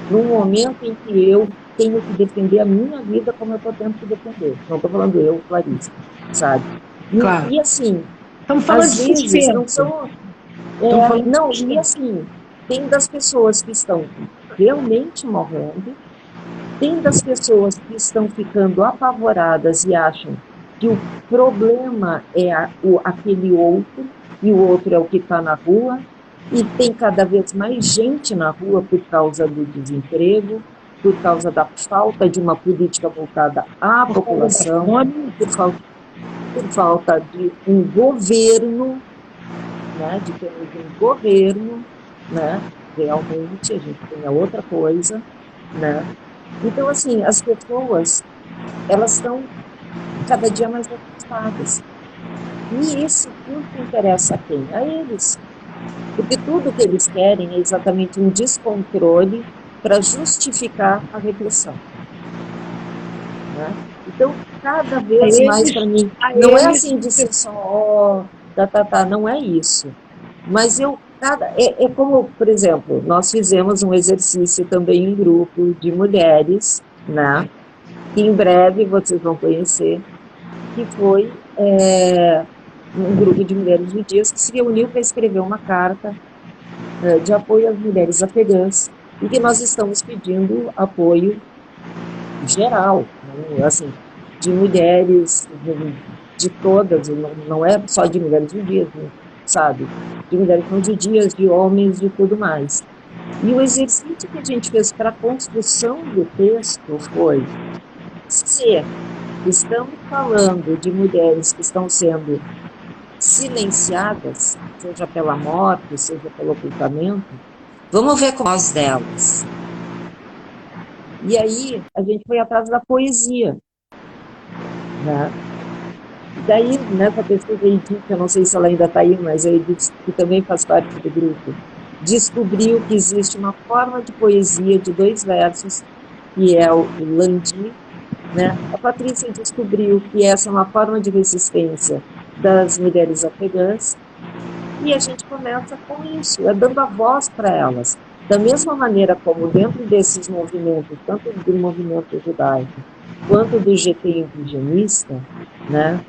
num momento em que eu tenho que defender a minha vida como eu estou tendo que defender? Não estou falando eu, Clarice, sabe? claro. E assim, Estamos falando às de vezes suspense. não são... Não, e assim, tem das pessoas que estão realmente morrendo, tem das pessoas que estão ficando apavoradas e acham que o problema é aquele outro, e o outro é o que está na rua, e tem cada vez mais gente na rua por causa do desemprego, por causa da falta de uma política voltada à população, por falta de um governo, né, de termos um governo, né, realmente a gente tem a outra coisa, né. Então, assim, as pessoas, elas estão cada dia mais assustadas. E isso tudo interessa a quem? A eles. Porque tudo que eles querem é exatamente um descontrole para justificar a repressão. Né? Então, cada vez mais para mim, não é assim de ser só, não é isso. Mas é como, por exemplo, nós fizemos um exercício também em grupo de mulheres, né? Que em breve vocês vão conhecer, que foi um grupo de mulheres judias que se reuniu para escrever uma carta de apoio às mulheres afegãs, e que nós estamos pedindo apoio geral, né? Assim, de mulheres, de todas, não é só de mulheres judias, né? Sabe? De mulheres não judias, de homens e tudo mais. E o exercício que a gente fez para a construção do texto foi: se estamos falando de mulheres que estão sendo silenciadas, seja pela morte, seja pelo ocultamento, vamos ver com as delas. E aí a gente foi atrás da poesia, né? Daí, nessa pesquisa, a Edith, eu não sei se ela ainda está aí, mas a Edith, que também faz parte do grupo, descobriu que existe uma forma de poesia de 2 versos, que é o Landi, né? A Patrícia descobriu que essa é uma forma de resistência das mulheres afegãs, e a gente começa com isso, é dando a voz para elas. Da mesma maneira como dentro desses movimentos, tanto do movimento judaico quanto do GT indigenista, né?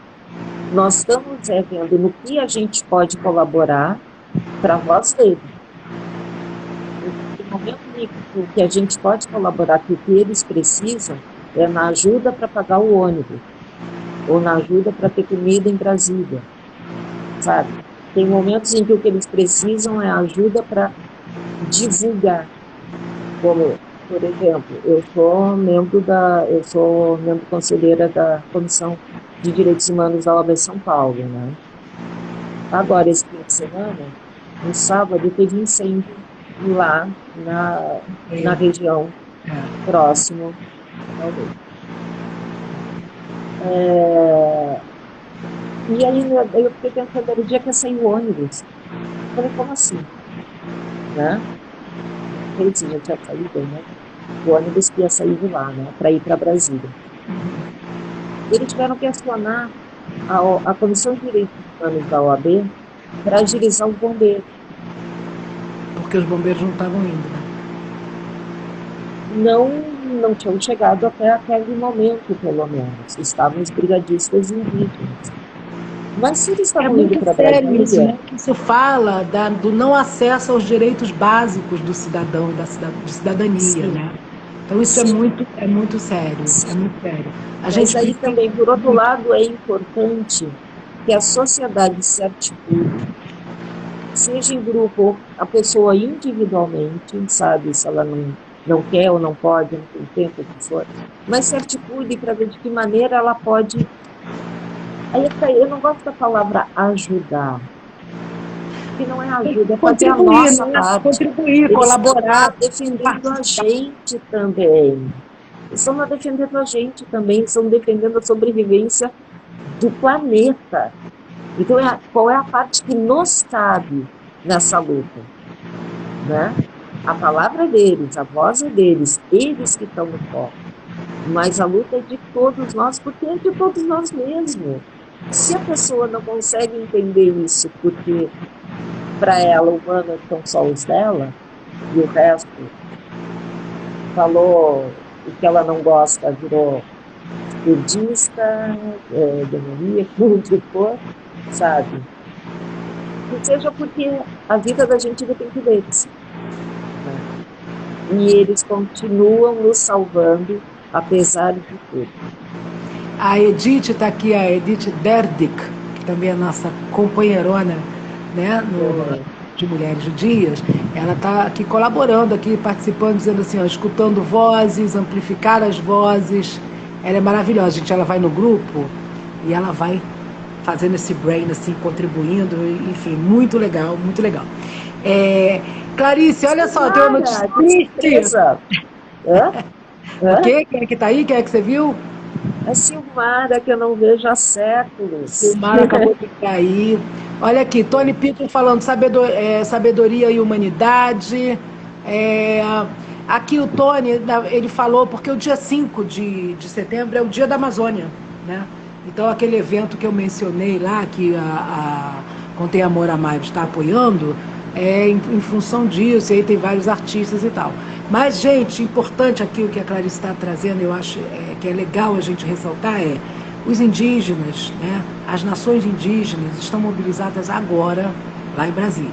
Nós estamos vendo no que a gente pode colaborar para a voz dele. No momento que a gente pode colaborar, que o que eles precisam é na ajuda para pagar o ônibus, ou na ajuda para ter comida em Brasília, sabe? Tem momentos em que o que eles precisam é ajuda para divulgar. Como, por exemplo, eu sou membro conselheira da Comissão de Direitos Humanos da OAB São Paulo, né? Agora, esse fim de semana, no sábado, teve incêndio lá na região próximo ao Rio. E aí eu fiquei pensando, era o dia que ia sair o ônibus. Eu falei, como assim? Né? Ele já tinha saído, né? O ônibus que ia sair de lá, né? Para ir para Brasília. Eles tiveram que acionar a Comissão de Direitos Humanos da OAB para agilizar os bombeiros. Porque os bombeiros não estavam indo, né? Não tinham chegado até aquele momento, pelo menos. Estavam os brigadistas indígenas. Mas se eles estavam indo para Brasília... Isso, né? Isso fala do não acesso aos direitos básicos do cidadão e de cidadania, sim, né? Então isso é muito sério, sim, é muito sério. Mas aí também, por outro lado, é importante que a sociedade se articule, seja em grupo, a pessoa individualmente, sabe, se ela não quer ou não pode, não tem tempo, o que for, mas se articule para ver de que maneira ela pode... Aí eu não gosto da palavra ajudar, porque não é ajuda, é fazer a nossa parte. Contribuir, colaborar. Eles estão defendendo a gente também. Eles estão defendendo a gente também, estão defendendo a sobrevivência do planeta. Então, qual é a parte que nos cabe nessa luta? Né? A palavra é deles, a voz é deles, eles que estão no foco. Mas a luta é de todos nós, porque é de todos nós mesmos. Se a pessoa não consegue entender isso, porque para ela o humano são só os dela, e o resto falou o que ela não gosta, virou esquerdista, demoníaco, o que for, sabe? Que seja porque a vida da gente depende deles. Né? E eles continuam nos salvando, apesar de tudo. A Edith está aqui, a Edith Derdick, que também é nossa companheirona, né, de Mulheres Judias. Ela está aqui colaborando, aqui participando, dizendo assim, ó, escutando vozes, amplificar as vozes. Ela é maravilhosa, gente. Ela vai no grupo e ela vai fazendo esse brain, assim, contribuindo, enfim, muito legal, muito legal. Clarice, olha só, tem uma notícia triste. O quê? Quem é que está aí? Quem é que você viu? É Silmara, que eu não vejo há séculos. Silmara acabou de cair. Olha aqui, Tony Pico falando sabedoria e humanidade. Aqui o Tony, ele falou, porque o dia 5 de setembro é o dia da Amazônia, né? Então aquele evento que eu mencionei lá, que a Contém Amor a Mais está apoiando, em função disso, e aí tem vários artistas e tal. Mas, gente, importante aqui o que a Clarice está trazendo, eu acho que é legal a gente ressaltar, os indígenas, né, as nações indígenas estão mobilizadas agora, lá em Brasília.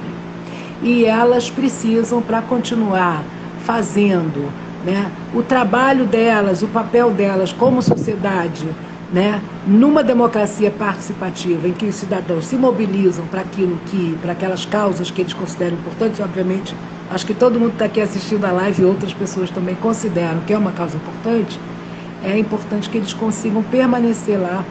E elas precisam, para continuar fazendo, né, o trabalho delas, o papel delas como sociedade, né, numa democracia participativa em que os cidadãos se mobilizam para aquelas causas que eles consideram importantes, obviamente, acho que todo mundo está aqui assistindo a live e outras pessoas também consideram que é uma causa importante, é importante que eles consigam permanecer lá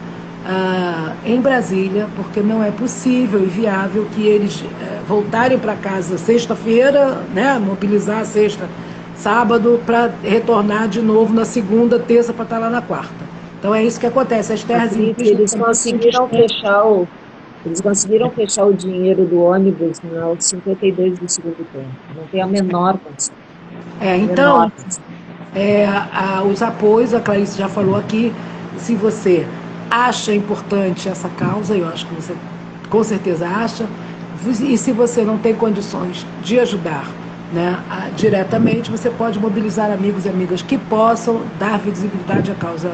em Brasília, porque não é possível e viável que eles voltarem para casa sexta-feira, né, mobilizar sexta, sábado, para retornar de novo na segunda, terça, para estar lá na quarta. Então é isso que acontece, as terras indígenas... Eles conseguiram fechar o dinheiro do ônibus aos 52 do segundo tempo. Não tem a menor condição. Então, os apoios, a Clarice já falou aqui, se você acha importante essa causa, eu acho que você com certeza acha, e se você não tem condições de ajudar, né, diretamente, você pode mobilizar amigos e amigas que possam dar visibilidade à causa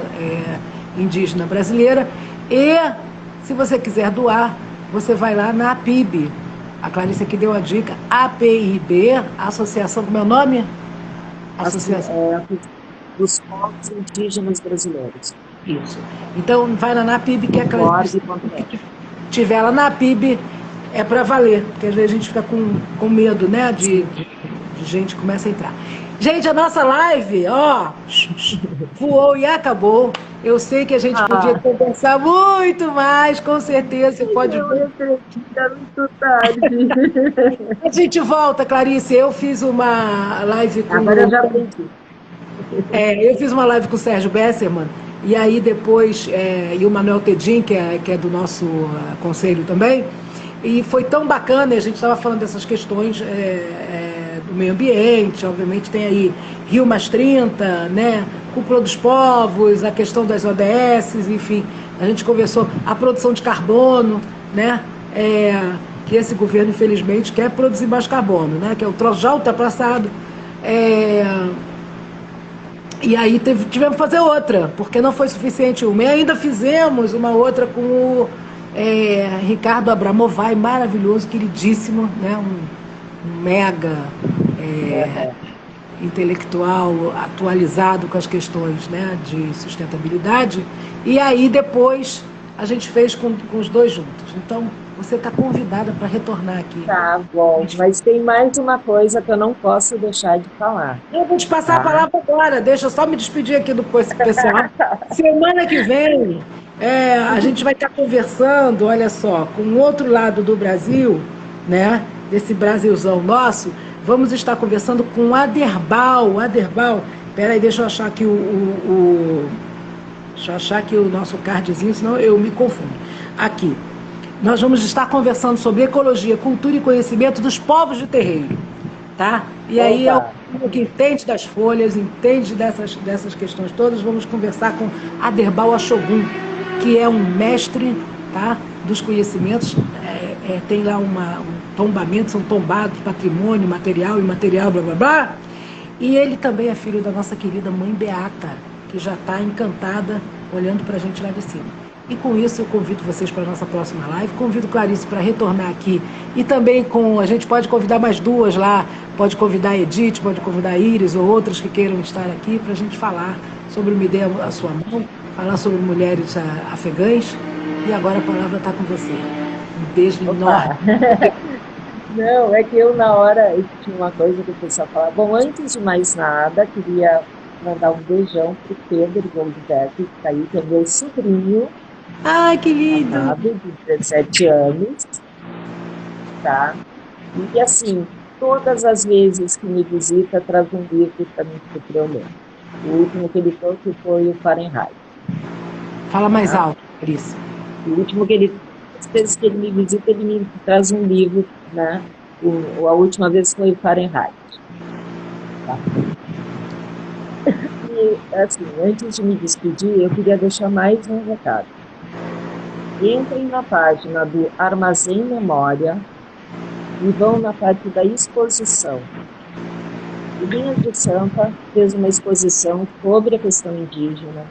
indígena brasileira. E se você quiser doar, você vai lá na APIB. A Clarice aqui deu a dica, APIB, Associação, como é o nome? Associação dos Povos Indígenas Brasileiros. Isso. Então, vai lá na APIB, que a Clarice tiver lá na APIB, é para valer, porque às vezes a gente fica com medo, né, de gente que começa a entrar. Gente, a nossa live, voou e acabou. Eu sei que a gente podia conversar muito mais, com certeza. Você pode... muito tarde. A gente volta, Clarice. Eu fiz uma live com... Agora eu já aprendi. Eu fiz uma live com o Sérgio Besserman, e aí depois, e o Manuel Tedim, que é do nosso conselho também, e foi tão bacana, a gente estava falando dessas questões do meio ambiente, obviamente tem aí Rio Mais 30, né, Cúpula dos Povos, a questão das ODS, enfim, a gente conversou a produção de carbono, né, que esse governo, infelizmente, quer produzir mais carbono, né, que é o troço já ultrapassado. E aí tivemos que fazer outra, porque não foi suficiente uma. E ainda fizemos uma outra com o Ricardo Abramovay, maravilhoso, queridíssimo, né? Um mega intelectual atualizado com as questões, né, de sustentabilidade. E aí depois a gente fez com os dois juntos. Então você está convidada para retornar aqui. Tá bom, mas tem mais uma coisa que eu não posso deixar de falar. Eu vou te passar a palavra agora, deixa eu só me despedir aqui do pessoal. Semana que vem a gente vai estar conversando, olha só, com o outro lado do Brasil, né, desse Brasilzão nosso. Vamos estar conversando com o Aderbal. Peraí, deixa eu achar aqui o nosso cardzinho, senão eu me confundo. Aqui. Nós vamos estar conversando sobre ecologia, cultura e conhecimento dos povos de terreiro, tá? E aí é o que entende das folhas, entende dessas questões todas. Vamos conversar com Aderbal Ashogun, que é um mestre, tá, dos conhecimentos. Tem lá um tombamento, são tombados, patrimônio, material, imaterial, blá, blá, blá. E ele também é filho da nossa querida mãe Beata, que já está encantada olhando para a gente lá de cima. E com isso eu convido vocês para a nossa próxima live, convido Clarice para retornar aqui, e também a gente pode convidar mais duas lá, pode convidar a Edith, pode convidar a Iris ou outras que queiram estar aqui para a gente falar sobre Me Dê a Sua Mão, falar sobre mulheres afegãs, e agora a palavra está com você. Um beijo enorme. Não, é que eu na hora tinha uma coisa que o pessoal falava. Bom, antes de mais nada, queria mandar um beijão pro Pedro Goldberg, que está aí, que é meu sobrinho. Ai, que lindo! De 17 anos, tá? E assim, todas as vezes que me visita, traz um livro para mim que eu ler. O último que ele trouxe foi o Fahrenheit. Fala mais alto, Clarice. O último as vezes que ele me visita, ele me traz um livro, né? A última vez foi o Fahrenheit. Tá? E, assim, antes de me despedir, eu queria deixar mais um recado. Entrem na página do Armazém Memória e vão na parte da exposição. O Linhas de Sampa fez uma exposição sobre a questão indígena.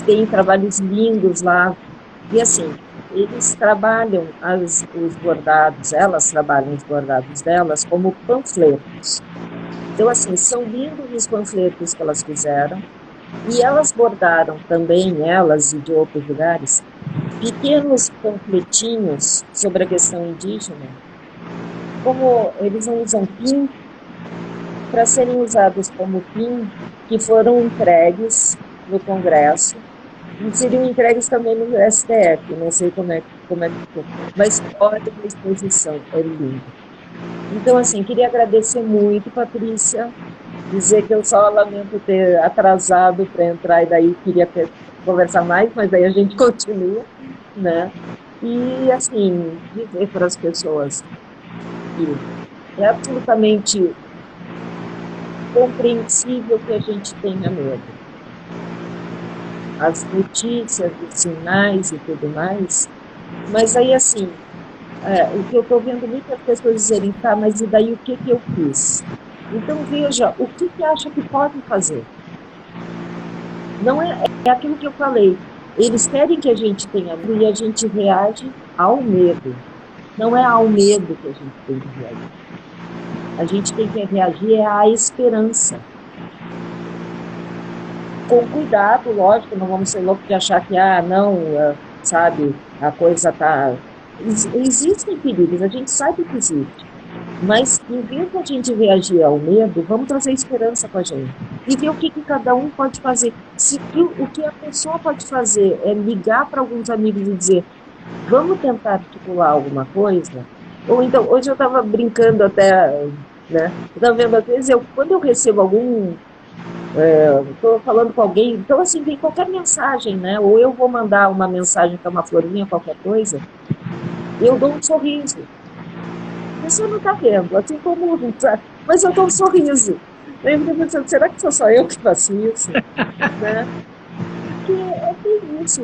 Tem trabalhos lindos lá. E assim, eles trabalham os bordados, elas trabalham os bordados delas como panfletos. Então, assim, são lindos os panfletos que elas fizeram. E elas bordaram também, elas e de outros lugares, pequenos panfletinhos sobre a questão indígena, como eles não usam PIN, para serem usados como PIN, que foram entregues no Congresso, e seriam entregues também no STF, não sei como é que foi, mas olha a exposição, é lindo. Então, assim, queria agradecer muito, Patrícia, dizer que eu só lamento ter atrasado para entrar e daí queria conversar mais, mas daí a gente continua, né? E, assim, dizer para as pessoas que é absolutamente compreensível que a gente tenha medo. As notícias, os sinais e tudo mais, mas aí, assim, o que eu estou vendo muitas pessoas dizerem, tá, mas e daí o que eu fiz? Então, veja, o que acha que pode fazer? Não é aquilo que eu falei. Eles querem que a gente tenha medo e a gente reage ao medo. Não é ao medo que a gente tem que reagir. A gente tem que reagir à esperança. Com cuidado, lógico, não vamos ser loucos de achar que, não, sabe, a coisa está... Existem perigos, a gente sabe que existe. Mas, em vez de a gente reagir ao medo, vamos trazer esperança com a gente. E ver o que cada um pode fazer. O que a pessoa pode fazer é ligar para alguns amigos e dizer, vamos tentar articular alguma coisa? Ou então, hoje eu estava brincando até, né? Eu estava vendo, às vezes, quando eu recebo estou falando com alguém, então assim, vem qualquer mensagem, né? Ou eu vou mandar uma mensagem para uma florinha, qualquer coisa, eu dou um sorriso. A pessoa não está vendo, assim como, sabe? Mas eu dou um sorriso. Eu fico pensando, será que sou só eu que faço isso? Né? Porque é bem isso,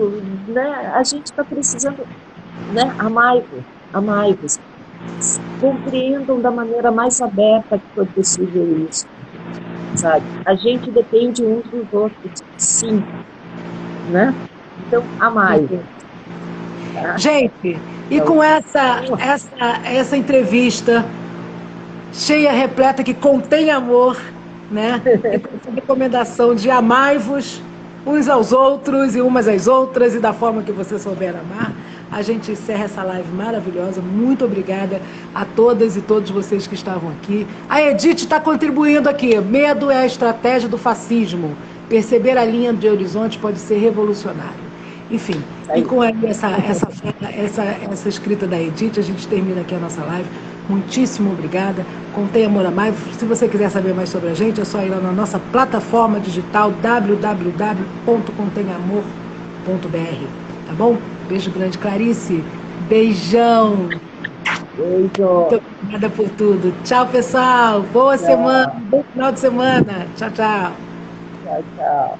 né? A gente está precisando, né? Amai-vos. Compreendam da maneira mais aberta que for possível isso. Sabe? A gente depende uns dos outros, sim, né? Então, amai-vos. Tá? Gente, e com essa entrevista cheia, repleta, que contém amor, né? E com essa recomendação de amai-vos uns aos outros e umas às outras e da forma que você souber amar, a gente encerra essa live maravilhosa. Muito obrigada a todas e todos vocês que estavam aqui. A Edith está contribuindo aqui. Medo é a estratégia do fascismo. Perceber a linha de horizonte pode ser revolucionário. Enfim, e com essa escrita da Edith, a gente termina aqui a nossa live. Muitíssimo obrigada. Contém Amor Amai. Se você quiser saber mais sobre a gente, é só ir lá na nossa plataforma digital www.contehamor.br. Tá bom? Beijo grande, Clarice. Beijão. Beijo. Muito obrigada por tudo. Tchau, pessoal. Boa semana. Bom final de semana. Tchau, tchau. Tchau, tchau.